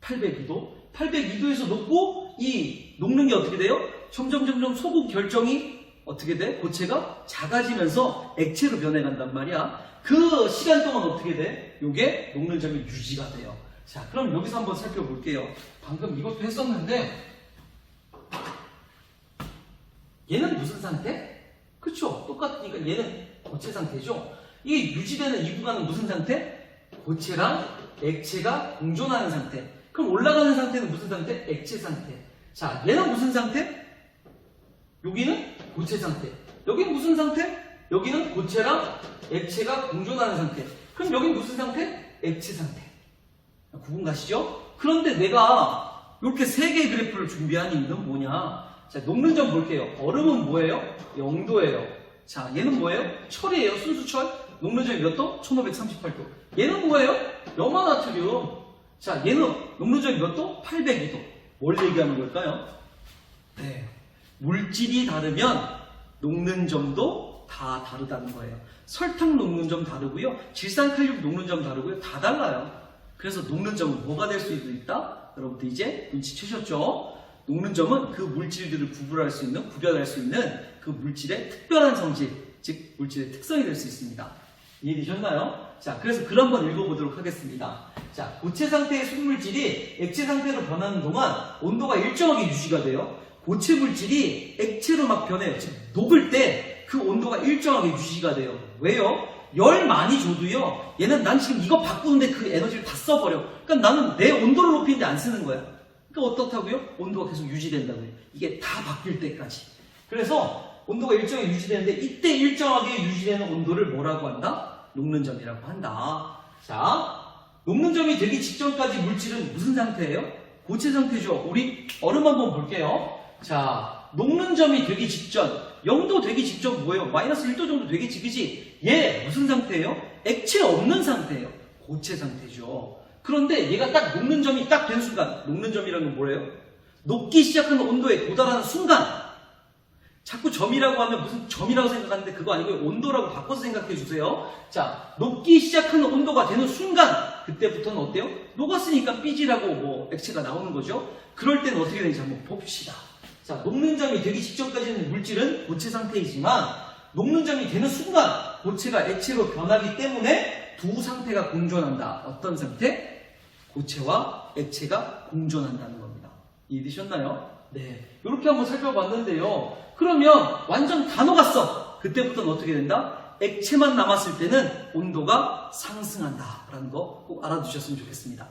802도? 802도에서 녹고 이 녹는 게 어떻게 돼요? 점점 소금 결정이 어떻게 돼? 고체가 작아지면서 액체로 변해간단 말이야. 그 시간 동안 어떻게 돼? 요게 녹는 점이 유지가 돼요. 자, 그럼 여기서 한번 살펴볼게요. 방금 이것도 했었는데 얘는 무슨 상태? 그쵸? 똑같으니까 얘는 고체 상태죠? 이게 유지되는 이 구간은 무슨 상태? 고체랑 액체가 공존하는 상태. 그럼 올라가는 상태는 무슨 상태? 액체 상태. 자, 얘는 무슨 상태? 여기는 고체 상태. 여기는 무슨 상태? 여기는 고체랑 액체가 공존하는 상태. 그럼 여기는 무슨 상태? 액체 상태. 구분 가시죠? 그런데 내가 이렇게 세 개의 그래프를 준비한 이유는 뭐냐? 자, 녹는 점 볼게요. 얼음은 뭐예요? 0도예요. 자, 얘는 뭐예요? 철이에요. 순수철. 녹는 점이 몇 도? 1538도. 얘는 뭐예요? 염화나트륨. 자, 얘는 녹는 점이 몇 도? 802도. 뭘 얘기하는 걸까요? 네, 물질이 다르면 녹는 점도 다 다르다는 거예요. 설탕 녹는 점 다르고요. 질산칼륨 녹는 점 다르고요. 다 달라요. 그래서 녹는 점은 뭐가 될 수도 있다? 여러분들 이제 눈치채셨죠? 녹는 점은 그 물질들을 구별할 수 있는 그 물질의 특별한 성질, 즉 물질의 특성이 될 수 있습니다. 이해되셨나요? 자, 그래서 글 한번 읽어보도록 하겠습니다. 자, 고체 상태의 순물질이 액체 상태로 변하는 동안 온도가 일정하게 유지가 돼요. 고체 물질이 액체로 막 변해요. 즉 녹을 때 그 온도가 일정하게 유지가 돼요. 왜요? 열 많이 줘도요, 얘는 난 지금 이거 바꾸는데 그 에너지를 다 써버려. 그러니까 나는 내 온도를 높이는데 안 쓰는 거야. 그러니까 어떻다고요? 온도가 계속 유지된다고요. 이게 다 바뀔 때까지. 그래서 온도가 일정하게 유지되는데 이때 일정하게 유지되는 온도를 뭐라고 한다? 녹는 점이라고 한다. 자, 녹는 점이 되기 직전까지 물질은 무슨 상태예요? 고체 상태죠. 우리 얼음 한번 볼게요. 자, 녹는 점이 되기 직전, 0도 되기 직전 뭐예요? 마이너스 1도 정도 되겠지, 그지? 얘 무슨 상태예요? 액체 없는 상태예요. 고체 상태죠. 그런데 얘가 딱 녹는 점이 딱 된 순간, 녹는 점이라는 건 뭐예요? 녹기 시작하는 온도에 도달하는 순간, 자꾸 점이라고 하면 무슨 점이라고 생각하는데 그거 아니고요. 온도라고 바꿔서 생각해 주세요. 자, 녹기 시작하는 온도가 되는 순간, 그때부터는 어때요? 녹았으니까 삐지라고 뭐 액체가 나오는 거죠. 그럴 때는 어떻게 되는지 한번 봅시다. 자, 녹는 점이 되기 직전까지는 물질은 고체 상태이지만 녹는 점이 되는 순간 고체가 액체로 변하기 때문에 두 상태가 공존한다. 어떤 상태? 고체와 액체가 공존한다는 겁니다. 이해되셨나요? 네, 이렇게 한번 살펴봤는데요. 그러면 완전 다 녹았어. 그때부터는 어떻게 된다? 액체만 남았을 때는 온도가 상승한다 라는 거 꼭 알아두셨으면 좋겠습니다.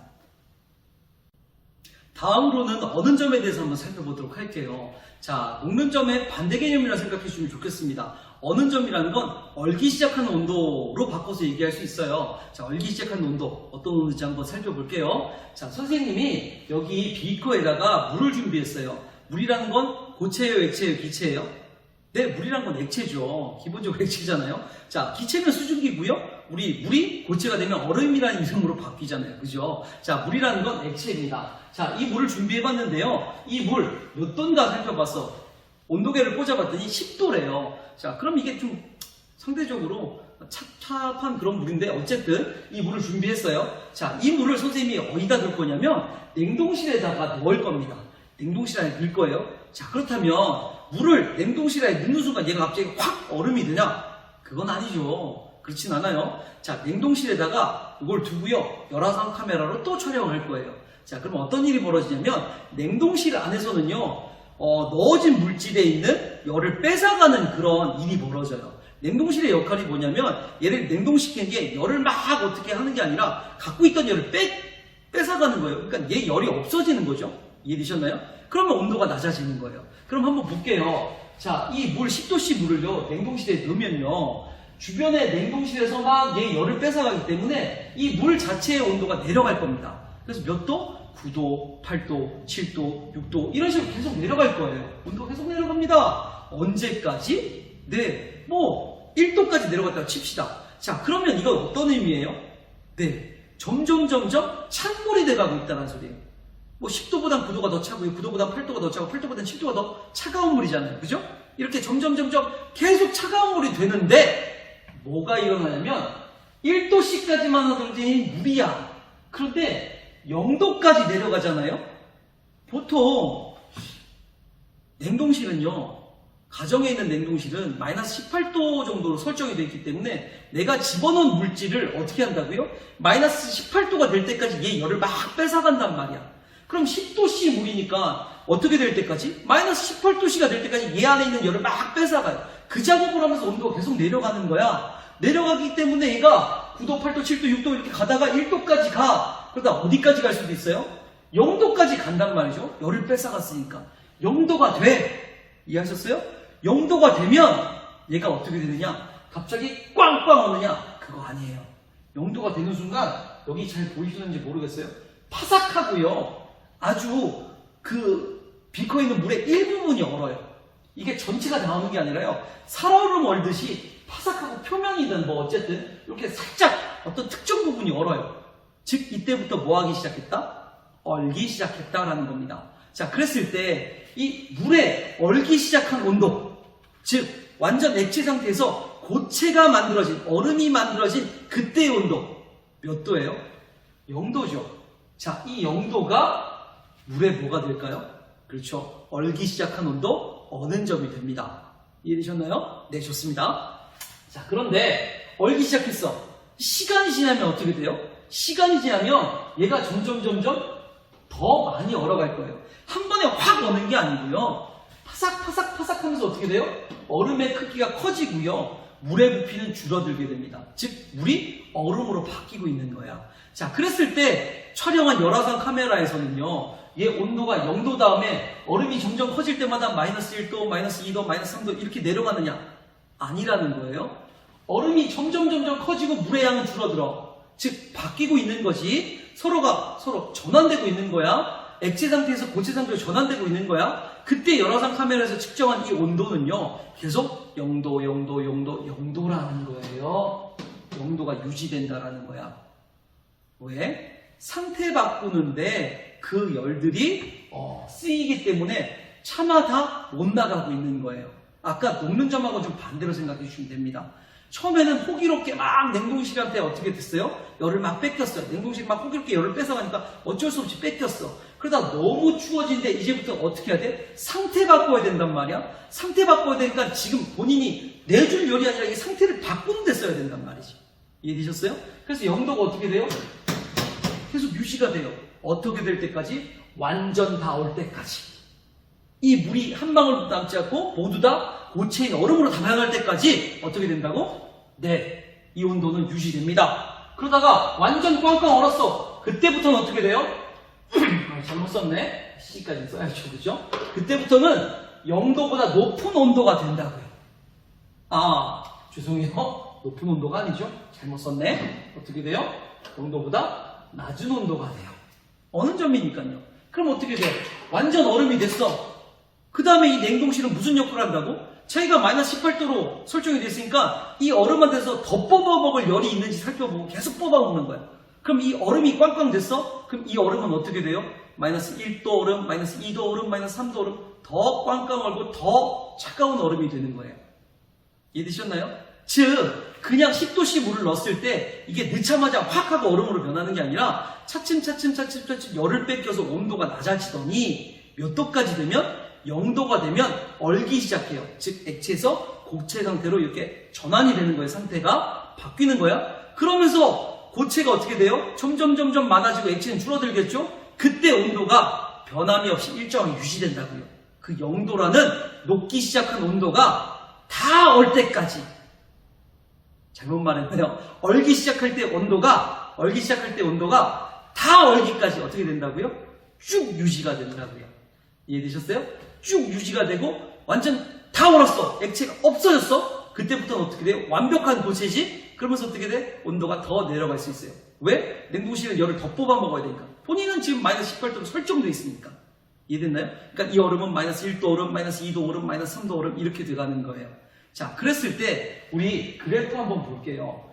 다음으로는 어는 점에 대해서 한번 살펴보도록 할게요. 자, 녹는 점의 반대 개념이라 생각해 주시면 좋겠습니다. 어는 점이라는 건 얼기 시작하는 온도로 바꿔서 얘기할 수 있어요. 자, 얼기 시작하는 온도, 어떤 온도인지 한번 살펴볼게요. 자, 선생님이 여기 비커에다가 물을 준비했어요. 물이라는 건 고체예요, 액체예요, 기체예요? 네, 물이란 건 액체죠. 기본적으로 액체잖아요. 자, 기체는 수증기고요. 물이 고체가 되면 얼음이라는 이름으로 바뀌잖아요. 그죠? 자, 물이라는 건 액체입니다. 자, 이 물을 준비해봤는데요. 이 물 몇 도인가 살펴봤어. 온도계를 꽂아봤더니 10도래요. 자, 그럼 이게 좀 상대적으로 찹찹한 그런 물인데 어쨌든 이 물을 준비했어요. 자, 이 물을 선생님이 어디다 넣을 거냐면 냉동실에다가 넣을 겁니다. 냉동실에 넣을 거예요. 자, 그렇다면 물을 냉동실에 넣는 순간 얘가 갑자기 확 얼음이 되냐? 그건 아니죠. 그렇진 않아요. 자, 냉동실에다가 이걸 두고요. 열화상 카메라로 또 촬영을 할 거예요. 자, 그럼 어떤 일이 벌어지냐면 냉동실 안에서는요, 넣어진 물질에 있는 열을 뺏어가는 그런 일이 벌어져요. 냉동실의 역할이 뭐냐면 얘를 냉동시키는 게 열을 막 어떻게 하는 게 아니라 갖고 있던 열을 뺏어가는 거예요. 그러니까 얘 열이 없어지는 거죠. 이해되셨나요? 그러면 온도가 낮아지는 거예요. 그럼 한번 볼게요. 자, 이 물 10도씨 물을요, 냉동실에 넣으면요, 주변의 냉동실에서 막 얘 열을 뺏어가기 때문에 이 물 자체의 온도가 내려갈 겁니다. 그래서 몇 도? 9도, 8도, 7도, 6도 이런 식으로 계속 내려갈 거예요. 온도가 계속 내려갑니다. 언제까지? 네, 뭐 1도까지 내려갔다고 칩시다. 자, 그러면 이건 어떤 의미예요? 네, 점점 찬물이 돼가고 있다는 소리예요. 뭐 10도보단 9도가 더 차고요. 9도보단 8도가 더 차고 8도보단 7도가 더 차가운 물이잖아요. 그죠? 이렇게 점점 계속 차가운 물이 되는데 뭐가 일어나냐면 1도씩까지만 하더니 물이야. 그런데 0도까지 내려가잖아요. 보통 냉동실은요, 가정에 있는 냉동실은 마이너스 18도 정도로 설정이 되어 있기 때문에 내가 집어넣은 물질을 어떻게 한다고요? 마이너스 18도가 될 때까지 얘 열을 막 뺏어간단 말이야. 그럼 10도씨 물이니까 어떻게 될 때까지? 마이너스 18도씨가 될 때까지 얘 안에 있는 열을 막 뺏어가요. 그 작업을 하면서 온도가 계속 내려가는 거야. 내려가기 때문에 얘가 9도, 8도, 7도, 6도 이렇게 가다가 1도까지 가. 그러다 어디까지 갈 수도 있어요? 0도까지 간단 말이죠. 열을 뺏어갔으니까. 0도가 돼. 이해하셨어요? 0도가 되면 얘가 어떻게 되느냐? 갑자기 꽝꽝 오느냐? 그거 아니에요. 0도가 되는 순간 여기 잘 보이시는지 모르겠어요. 파삭하고요. 아주 그 비커에 있는 물의 일부분이 얼어요. 이게 전체가 나오는 게 아니라요. 살얼음 얼듯이 파삭하고 표면이든 뭐 어쨌든 이렇게 살짝 어떤 특정 부분이 얼어요. 즉 이때부터 뭐 하기 시작했다? 얼기 시작했다라는 겁니다. 자, 그랬을 때 이 물에 얼기 시작한 온도, 즉 완전 액체 상태에서 고체가 만들어진, 얼음이 만들어진 그때의 온도 몇 도예요? 0도죠. 자, 이 0도가 물에 뭐가 될까요? 그렇죠. 얼기 시작한 온도, 어는 점이 됩니다. 이해되셨나요? 네, 좋습니다. 자, 그런데 얼기 시작했어. 시간이 지나면 어떻게 돼요? 시간이 지나면 얘가 점점 더 많이 얼어갈 거예요. 한 번에 확 어는 게 아니고요. 파삭파삭 하면서 어떻게 돼요? 얼음의 크기가 커지고요. 물의 부피는 줄어들게 됩니다. 즉 물이 얼음으로 바뀌고 있는 거야. 자, 그랬을 때 촬영한 열화상 카메라에서는요. 얘 온도가 0도 다음에 얼음이 점점 커질 때마다 마이너스 1도, 마이너스 2도, 마이너스 3도 이렇게 내려가느냐? 아니라는 거예요. 얼음이 점점 커지고 물의 양은 줄어들어. 즉 바뀌고 있는 것이 서로가 전환되고 있는 거야. 액체 상태에서 고체 상태로 전환되고 있는 거야. 그때 열화상 카메라에서 측정한 이 온도는요. 계속 0도라는 거예요. 0도가 유지된다라는 거야. 왜? 상태 바꾸는데 그 열들이 쓰이기 때문에 차마다 못 나가고 있는 거예요. 아까 녹는 점하고 좀 반대로 생각해 주시면 됩니다. 처음에는 호기롭게 막 냉동실한테 어떻게 됐어요? 열을 막 뺏겼어요. 냉동실 막 호기롭게 열을 뺏어가니까 어쩔 수 없이 뺏겼어. 그러다 너무 추워진데 이제부터 어떻게 해야 돼? 상태 바꿔야 된단 말이야. 상태 바꿔야 되니까 지금 본인이 내줄 열이 아니라 이 상태를 바꾸는 데 써야 된단 말이지. 이해되셨어요? 그래서 0도가 어떻게 돼요? 계속 유지가 돼요. 어떻게 될 때까지? 완전 다 올 때까지. 이 물이 한 방울도 남지 않고 모두 다 고체인 얼음으로 다 나갈 때까지 어떻게 된다고? 네, 이 온도는 유지됩니다. 그러다가 완전 꽝꽝 얼었어. 그때부터는 어떻게 돼요? 잘못 썼네. C까지 써야죠, 그죠? 그때부터는 0도보다 높은 온도가 된다고요. 아, 죄송해요. 높은 온도가 아니죠. 잘못 썼네. 어떻게 돼요? 0도보다 낮은 온도가 돼요. 어느 점이니까요. 그럼 어떻게 돼요? 완전 얼음이 됐어. 그 다음에 이 냉동실은 무슨 역할을 한다고? 자기가 마이너스 18도로 설정이 됐으니까 이 얼음한테서 더 뽑아 먹을 열이 있는지 살펴보고 계속 뽑아 먹는 거야. 그럼 이 얼음이 꽝꽝 됐어? 그럼 이 얼음은 어떻게 돼요? 마이너스 1도 얼음, 마이너스 2도 얼음, 마이너스 3도 얼음 더 꽝꽝 얼고 더 차가운 얼음이 되는 거예요. 이해되셨나요? 즉 그냥 10도씨 물을 넣었을 때 이게 넣자마자 확 하고 얼음으로 변하는 게 아니라 차츰 열을 뺏겨서 온도가 낮아지더니 몇 도까지 되면 0도가 되면 얼기 시작해요. 즉 액체에서 고체 상태로 이렇게 전환이 되는 거예요. 상태가 바뀌는 거야. 그러면서 고체가 어떻게 돼요? 점점 많아지고 액체는 줄어들겠죠? 그때 온도가 변함이 없이 일정하게 유지된다고요. 그 0도라는 녹기 시작한 온도가 다 얼 때까지. 잘못 말했네요. 얼기 시작할 때 온도가 다 얼기까지 어떻게 된다고요? 쭉 유지가 된다고요. 이해되셨어요? 쭉 유지가 되고 완전 다 얼었어. 액체가 없어졌어. 그때부터는 어떻게 돼요? 완벽한 고체지? 그러면서 어떻게 돼? 온도가 더 내려갈 수 있어요. 왜? 냉동실은 열을 더 뽑아 먹어야 되니까. 본인은 지금 마이너스 18도로 설정되어 있으니까. 이해됐나요? 그러니까 이 얼음은 마이너스 1도 얼음, 마이너스 2도 얼음, 마이너스 3도 얼음 이렇게 돼가는 거예요. 자, 그랬을 때 우리 그래프 한번 볼게요.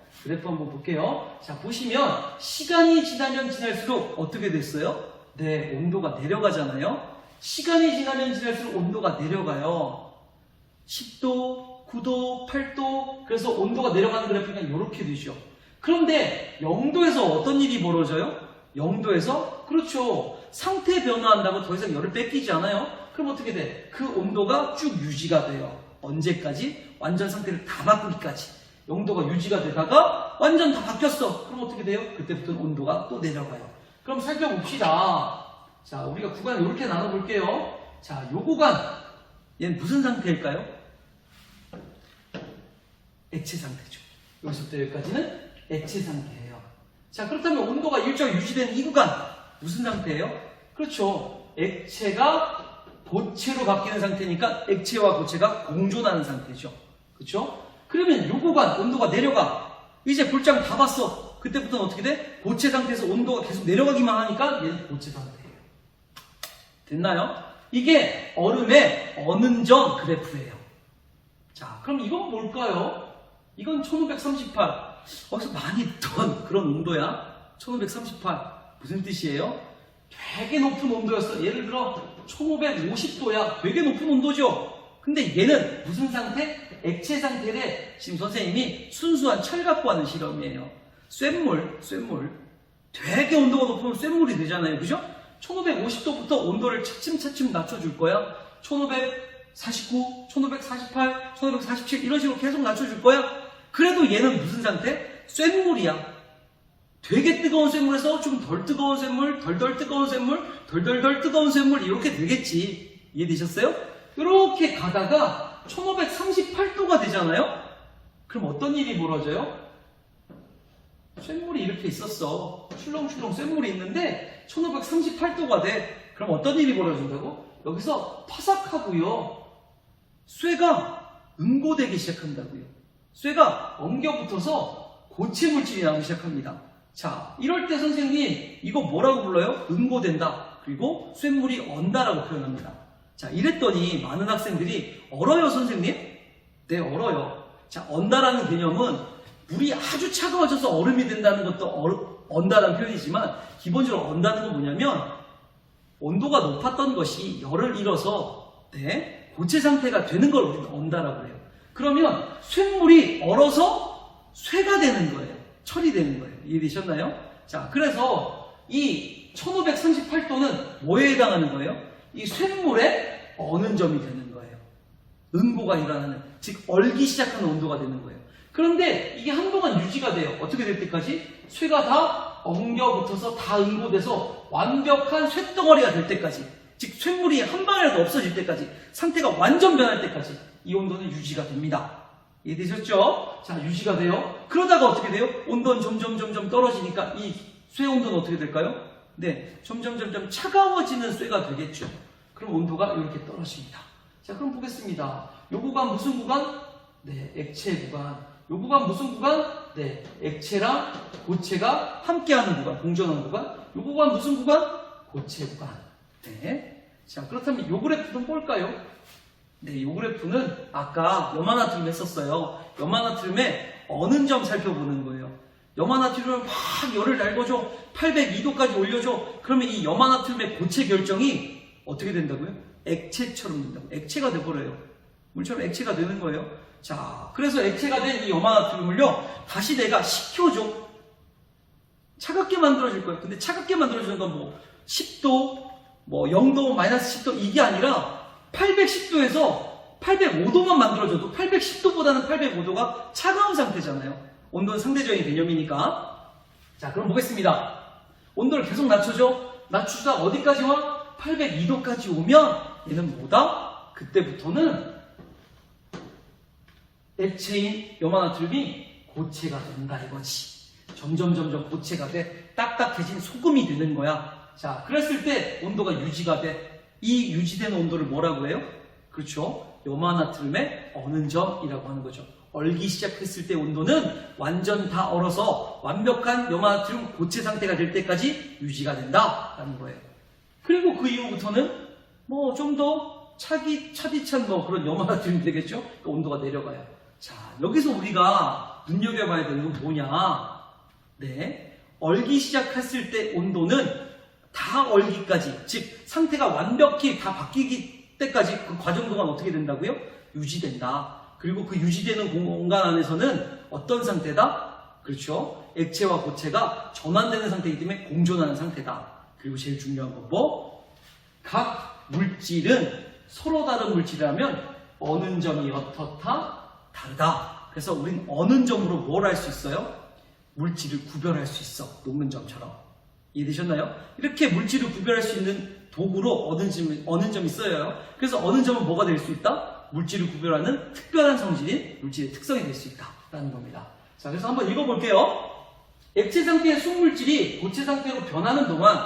자, 보시면 시간이 지나면 지날수록 어떻게 됐어요? 네, 온도가 내려가잖아요. 시간이 지나면 지날수록 온도가 내려가요. 10도, 9도, 8도 그래서 온도가 내려가는 그래프가 이렇게 되죠. 그런데 0도에서 어떤 일이 벌어져요? 0도에서 그렇죠. 상태 변화한다고 더 이상 열을 뺏기지 않아요. 그럼 어떻게 돼? 그 온도가 쭉 유지가 돼요. 언제까지? 완전 상태를 다 바꾸기까지. 0도가 유지가 되다가 완전 다 바뀌었어. 그럼 어떻게 돼요? 그때부터는 온도가 또 내려가요. 그럼 살펴봅시다. 자, 우리가 구간 이렇게 나눠볼게요. 자, 요 구간 얘는 무슨 상태일까요? 액체 상태죠. 여기서부터 여기까지는 액체 상태예요. 자, 그렇다면 온도가 일정 유지되는 이 구간 무슨 상태예요? 그렇죠. 액체가 고체로 바뀌는 상태니까 액체와 고체가 공존하는 상태죠. 그렇죠? 그러면 요 구간 온도가 내려가. 이제 볼장 다 봤어. 그때부터는 어떻게 돼? 고체 상태에서 온도가 계속 내려가기만 하니까 얘는 고체 상태예요. 됐나요? 이게 얼음의 어는 점 그래프예요. 자, 그럼 이건 뭘까요? 이건 1538. 어디서 많이 듣던 그런 온도야. 1538. 무슨 뜻이에요? 되게 높은 온도였어. 예를 들어 1550도야. 되게 높은 온도죠. 근데 얘는 무슨 상태? 액체 상태를 지금 선생님이 순수한 철 갖고 하는 실험이에요. 쇳물. 되게 온도가 높으면 쇳물이 되잖아요. 그죠? 1550도부터 온도를 차츰 낮춰줄 거야. 1549, 1548, 1547 이런 식으로 계속 낮춰줄 거야. 그래도 얘는 무슨 상태? 쇳물이야. 되게 뜨거운 쇳물에서 좀 덜 뜨거운 쇳물, 덜덜 뜨거운 쇳물, 덜덜덜 뜨거운 쇳물 이렇게 되겠지. 이해되셨어요? 이렇게 가다가 1538도가 되잖아요? 그럼 어떤 일이 벌어져요? 쇳물이 이렇게 있었어. 출렁출렁 쇳물이 있는데 1538도가 돼. 그럼 어떤 일이 벌어진다고? 여기서 파삭하고요. 쇠가 응고되기 시작한다고요. 쇠가 엉겨붙어서 고체 물질이 나오기 시작합니다. 자, 이럴 때 선생님 이거 뭐라고 불러요? 응고된다. 그리고 쇳물이 언다라고 표현합니다. 자, 이랬더니 많은 학생들이 얼어요 선생님? 네, 얼어요. 자, 언다라는 개념은 물이 아주 차가워져서 얼음이 된다는 것도 언다라는 표현이지만 기본적으로 언다는 건 뭐냐면 온도가 높았던 것이 열을 잃어서 고체 상태가 되는 걸 우리는 언다라고 해요. 그러면 쇳물이 얼어서 쇠가 되는 거예요. 철이 되는 거예요. 이해되셨나요? 자, 그래서 이 1538도는 뭐에 해당하는 거예요? 이 쇳물의 어는 점이 되는 거예요. 응고가 일어나는, 즉 얼기 시작하는 온도가 되는 거예요. 그런데 이게 한동안 유지가 돼요. 어떻게 될 때까지? 쇠가 다 엉겨붙어서 다 응고돼서 완벽한 쇳덩어리가 될 때까지, 즉 쇳물이 한 방이라도 없어질 때까지, 상태가 완전 변할 때까지 이 온도는 유지가 됩니다. 이해되셨죠? 자, 유지가 돼요. 그러다가 어떻게 돼요? 온도는 점점 떨어지니까 이 쇠 온도는 어떻게 될까요? 네, 점점 차가워지는 쇠가 되겠죠. 그럼 온도가 이렇게 떨어집니다. 자, 그럼 보겠습니다. 요 구간 무슨 구간? 네, 액체 구간. 요 구간 무슨 구간? 네, 액체랑 고체가 함께하는 구간, 공존하는 구간. 요 구간 무슨 구간? 고체 구간. 네. 자, 그렇다면 요 그래프는 뭘까요? 네, 요 그래프는 아까 염화나트륨 했었어요. 염화나트륨의 어는 점 살펴보는 거예요. 염화나트륨을 막 열을 달궈줘. 802도까지 올려줘. 그러면 이 염화나트륨의 고체 결정이 어떻게 된다고요? 액체처럼 된다고. 액체가 돼버려요. 물처럼 액체가 되는 거예요. 자, 그래서 액체가 된 이 염화나트륨을요, 다시 내가 식혀줘. 차갑게 만들어줄 거예요. 근데 차갑게 만들어주는 건 뭐 10도, 뭐 0도, 마이너스 10도 이게 아니라 810도에서 805도만 만들어줘도 810도보다는 805도가 차가운 상태잖아요. 온도는 상대적인 개념이니까. 자, 그럼 보겠습니다. 온도를 계속 낮춰줘. 낮추다 어디까지 와? 802도까지 오면 얘는 뭐다? 그때부터는 액체인 염화나트륨이 고체가 된다 이거지. 점점 고체가 돼. 딱딱해진 소금이 되는 거야. 자, 그랬을 때 온도가 유지가 돼. 이 유지된 온도를 뭐라고 해요? 그렇죠. 염화나트륨의 어는 점이라고 하는 거죠. 얼기 시작했을 때 온도는 완전 다 얼어서 완벽한 염화나트륨 고체 상태가 될 때까지 유지가 된다라는 거예요. 그리고 그 이후부터는 뭐 좀 더 차디찬 뭐 그런 염화나트륨이 되겠죠. 그러니까 온도가 내려가요. 자, 여기서 우리가 눈여겨봐야 되는 건 뭐냐? 네, 얼기 시작했을 때 온도는 다 얼기까지, 즉 상태가 완벽히 다 바뀌기 때까지 그 과정 동안 어떻게 된다고요? 유지된다. 그리고 그 유지되는 공간 안에서는 어떤 상태다? 그렇죠. 액체와 고체가 전환되는 상태이기 때문에 공존하는 상태다. 그리고 제일 중요한 건 뭐? 각 물질은 서로 다른 물질이라면 어는 점이 어떻다? 다르다. 그래서 우린 어는 점으로 뭘 할 수 있어요? 물질을 구별할 수 있어. 녹는 점처럼. 이해되셨나요? 이렇게 물질을 구별할 수 있는 도구로 어는 점이 쓰여요. 그래서 어는 점은 뭐가 될 수 있다? 물질을 구별하는 특별한 성질인 물질의 특성이 될 수 있다라는 겁니다. 자, 그래서 한번 읽어볼게요. 액체 상태의 순물질이 고체 상태로 변하는 동안,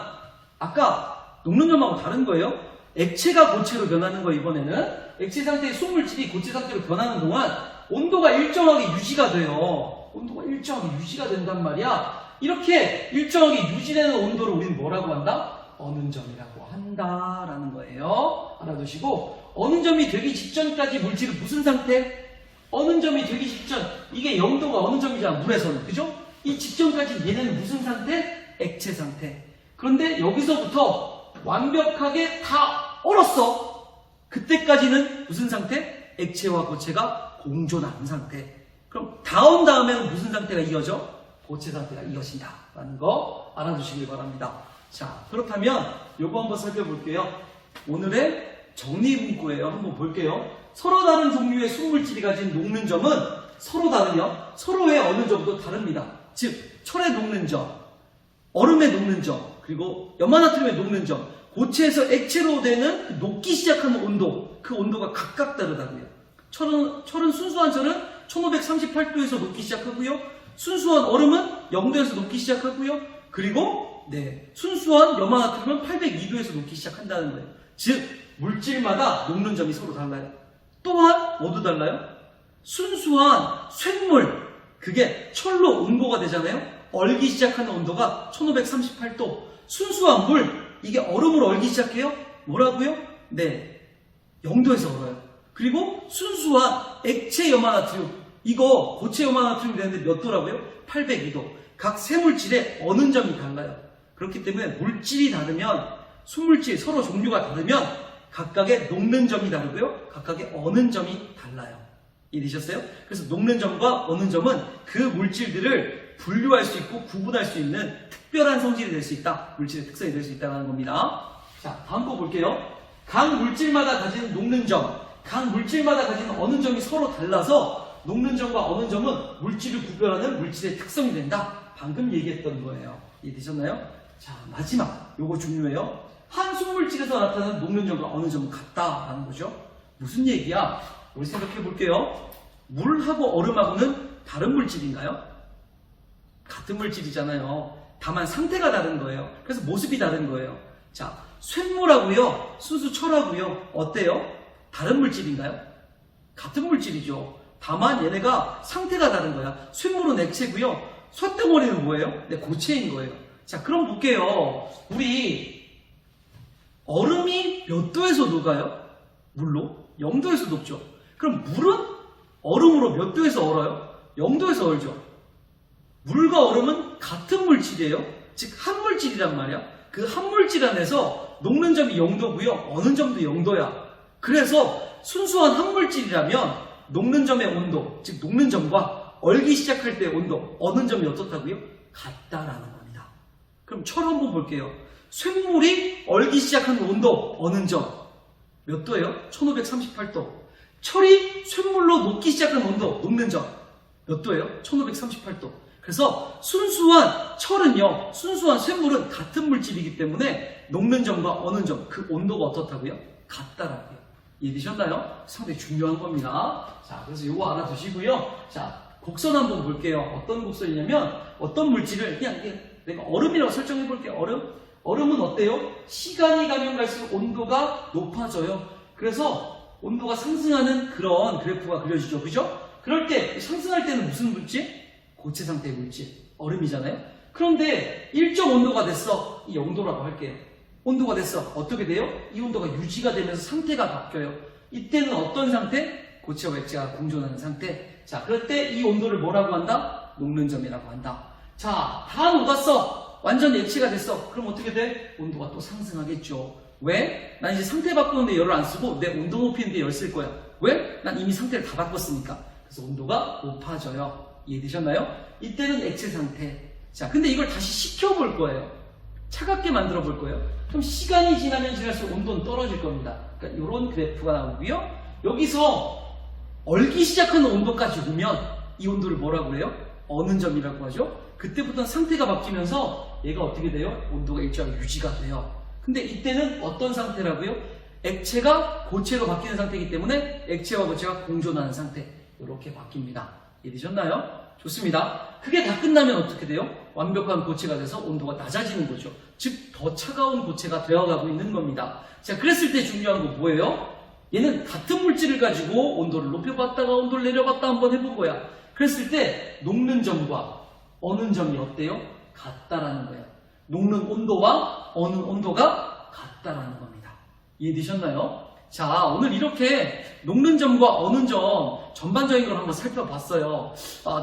아까 녹는 점하고 다른 거예요. 액체가 고체로 변하는 거 이번에는. 액체 상태의 순물질이 고체 상태로 변하는 동안 온도가 일정하게 유지가 돼요. 온도가 일정하게 유지가 된단 말이야. 이렇게 일정하게 유지되는 온도를 우리는 뭐라고 한다? 어는 점이라고 한다라는 거예요. 알아두시고, 어는 점이 되기 직전까지 물질은 무슨 상태? 어는 점이 되기 직전, 이게 0도가 어는 점이잖아, 물에서는. 그죠? 이 직전까지 얘네는 무슨 상태? 액체 상태. 그런데 여기서부터 완벽하게 다 얼었어. 그때까지는 무슨 상태? 액체와 고체가 공존하는 상태. 그럼 다 온 다음에는 무슨 상태가 이어져? 고체 상태가 이어진다라는 거 알아두시길 바랍니다. 자, 그렇다면 요거 한번 살펴볼게요. 오늘의 정리 문구예요. 한번 볼게요. 서로 다른 종류의 순물질이 가진 녹는 점은 서로 다르며 서로의 어느 점도 다릅니다. 즉, 철의 녹는 점, 얼음에 녹는 점, 그리고 염화나트륨에 녹는 점, 고체에서 액체로 되는 녹기 시작하는 온도, 그 온도가 각각 다르다고요. 철은 순수한 철은 1538도에서 녹기 시작하고요. 순수한 얼음은 0도에서 녹기 시작하고요. 그리고 순수한 염화나트륨은 802도에서 녹기 시작한다는 거예요. 즉 물질마다 녹는 점이 서로 달라요. 또한 뭐도 달라요? 순수한 쇳물, 그게 철로 온도가 되잖아요. 얼기 시작하는 온도가 1538도. 순수한 물, 이게 얼음으로 얼기 시작해요. 뭐라고요? 0도에서 얼어요. 그리고 순수한 액체 염화나트륨, 이거 고체 염화나트륨이 되는데 몇 도라고요? 802도. 각 세 물질에 어는 점이 달라요. 그렇기 때문에 물질이 다르면, 순물질 서로 종류가 다르면 각각의 녹는 점이 다르고요. 각각의 어는 점이 달라요. 이해되셨어요? 그래서 녹는 점과 어는 점은 그 물질들을 분류할 수 있고 구분할 수 있는 특별한 성질이 될 수 있다. 물질의 특성이 될 수 있다는 겁니다. 자, 다음 거 볼게요. 각 물질마다 가지는 녹는 점, 각 물질마다 가지는 어는 점이 서로 달라서 녹는 점과 어는 점은 물질을 구별하는 물질의 특성이 된다. 방금 얘기했던 거예요. 이해되셨나요? 자, 마지막. 요거 중요해요. 한 순물질에서 나타나는 녹는 점과 어는 점은 같다라는 거죠. 무슨 얘기야? 우리 생각해 볼게요. 물하고 얼음하고는 다른 물질인가요? 같은 물질이잖아요. 다만 상태가 다른 거예요. 그래서 모습이 다른 거예요. 자, 쇳물하고요, 순수 철하고요, 어때요? 다른 물질인가요? 같은 물질이죠. 다만 얘네가 상태가 다른 거야. 쇳물은 액체고요, 쇳덩어리는 뭐예요? 고체인 거예요. 자, 그럼 볼게요. 우리 얼음이 몇 도에서 녹아요? 물로? 0도에서 녹죠. 그럼 물은 얼음으로 몇 도에서 얼어요? 0도에서 얼죠. 물과 얼음은 같은 물질이에요. 즉 한 물질이란 말이야. 그 한 물질 안에서 녹는 점이 0도고요. 어는 점도 0도야. 그래서 순수한 한 물질이라면 녹는 점의 온도, 즉 녹는 점과 얼기 시작할 때의 온도, 어는 점이 어떻다고요? 같다라는 겁니다. 그럼 철 한번 볼게요. 쇳물이 얼기 시작하는 온도, 어는 점 몇 도예요? 1538도. 철이 쇳물로 녹기 시작하는 온도, 녹는 점 몇 도예요? 1538도. 그래서 순수한 철은요, 순수한 쇳물은 같은 물질이기 때문에 녹는 점과 어는 점, 그 온도가 어떻다고요? 같다라고요. 이해되셨나요? 상당히 중요한 겁니다. 자, 그래서 이거 알아두시고요. 자, 곡선 한번 볼게요. 어떤 곡선이냐면 어떤 물질을 그냥 내가 얼음이라고 설정해 볼게요. 얼음은 어때요? 시간이 가면 갈수록 온도가 높아져요. 그래서 온도가 상승하는 그런 그래프가 그려지죠. 그죠? 그럴 때 상승할 때는 무슨 물질? 고체 상태의 물질, 얼음이잖아요. 그런데 일정 온도가 됐어. 이 0도라고 할게요. 온도가 됐어. 어떻게 돼요? 이 온도가 유지가 되면서 상태가 바뀌어요. 이때는 어떤 상태? 고체와 액체가 공존하는 상태. 자, 그럴 때 이 온도를 뭐라고 한다? 녹는 점이라고 한다. 자, 다 녹았어. 완전 액체가 됐어. 그럼 어떻게 돼? 온도가 또 상승하겠죠. 왜? 난 이제 상태 바꾸는데 열을 안 쓰고 내 온도 높이는데 열 쓸 거야. 왜? 난 이미 상태를 다 바꿨으니까. 그래서 온도가 높아져요. 이해되셨나요? 이때는 액체 상태. 자, 근데 이걸 다시 식혀볼 거예요. 차갑게 만들어 볼 거예요. 그럼 시간이 지나면 지날수록 온도는 떨어질 겁니다. 그러니까 이런 그래프가 나오고요. 여기서 얼기 시작하는 온도까지 오면 이 온도를 뭐라고 해요? 어는 점이라고 하죠. 그때부터는 상태가 바뀌면서 얘가 어떻게 돼요? 온도가 일정하게 유지가 돼요. 근데 이때는 어떤 상태라고요? 액체가 고체로 바뀌는 상태이기 때문에 액체와 고체가 공존하는 상태. 이렇게 바뀝니다. 이해되셨나요? 좋습니다. 그게 다 끝나면 어떻게 돼요? 완벽한 고체가 돼서 온도가 낮아지는 거죠. 즉, 더 차가운 고체가 되어가고 있는 겁니다. 자, 그랬을 때 중요한 건 뭐예요? 얘는 같은 물질을 가지고 온도를 높여봤다가 온도를 내려봤다 한번 해본 거야. 그랬을 때 녹는 점과 어는 점이 어때요? 같다라는 거예요. 녹는 온도와 어는 온도가 같다라는 겁니다. 이해되셨나요? 자, 오늘 이렇게 녹는 점과 어는 점 전반적인 걸 한번 살펴봤어요.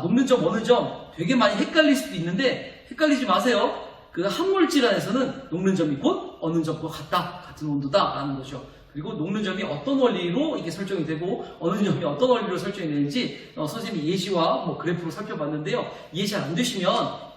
녹는 점, 어는 점 되게 많이 헷갈릴 수도 있는데 헷갈리지 마세요. 그 한 물질 안에서는 녹는 점이 곧 어는 점과 같다, 같은 온도다 라는 거죠. 그리고 녹는 점이 어떤 원리로 이게 설정이 되고 어는 점이 어떤 원리로 설정이 되는지 선생님이 예시와 그래프로 살펴봤는데요. 이해 잘 안 되시면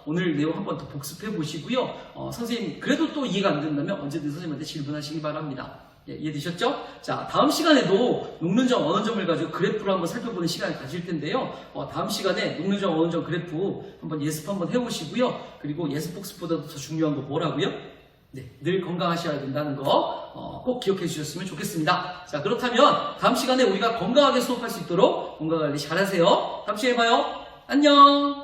오늘 내용 한번 더 복습해 보시고요. 선생님 그래도 또 이해가 안 된다면 언제든 선생님한테 질문하시기 바랍니다. 예, 이해되셨죠? 자, 다음 시간에도 녹는점, 원원점을 가지고 그래프를 한번 살펴보는 시간을 가질 텐데요. 다음 시간에 녹는점, 원원점 그래프 한번 예습 한번 해보시고요. 그리고 예습 복습보다도 더 중요한 거 뭐라고요? 네, 늘 건강하셔야 된다는 거 꼭 기억해 주셨으면 좋겠습니다. 자, 그렇다면 다음 시간에 우리가 건강하게 수업할 수 있도록 건강관리 잘하세요. 다음 시간에 봐요. 안녕!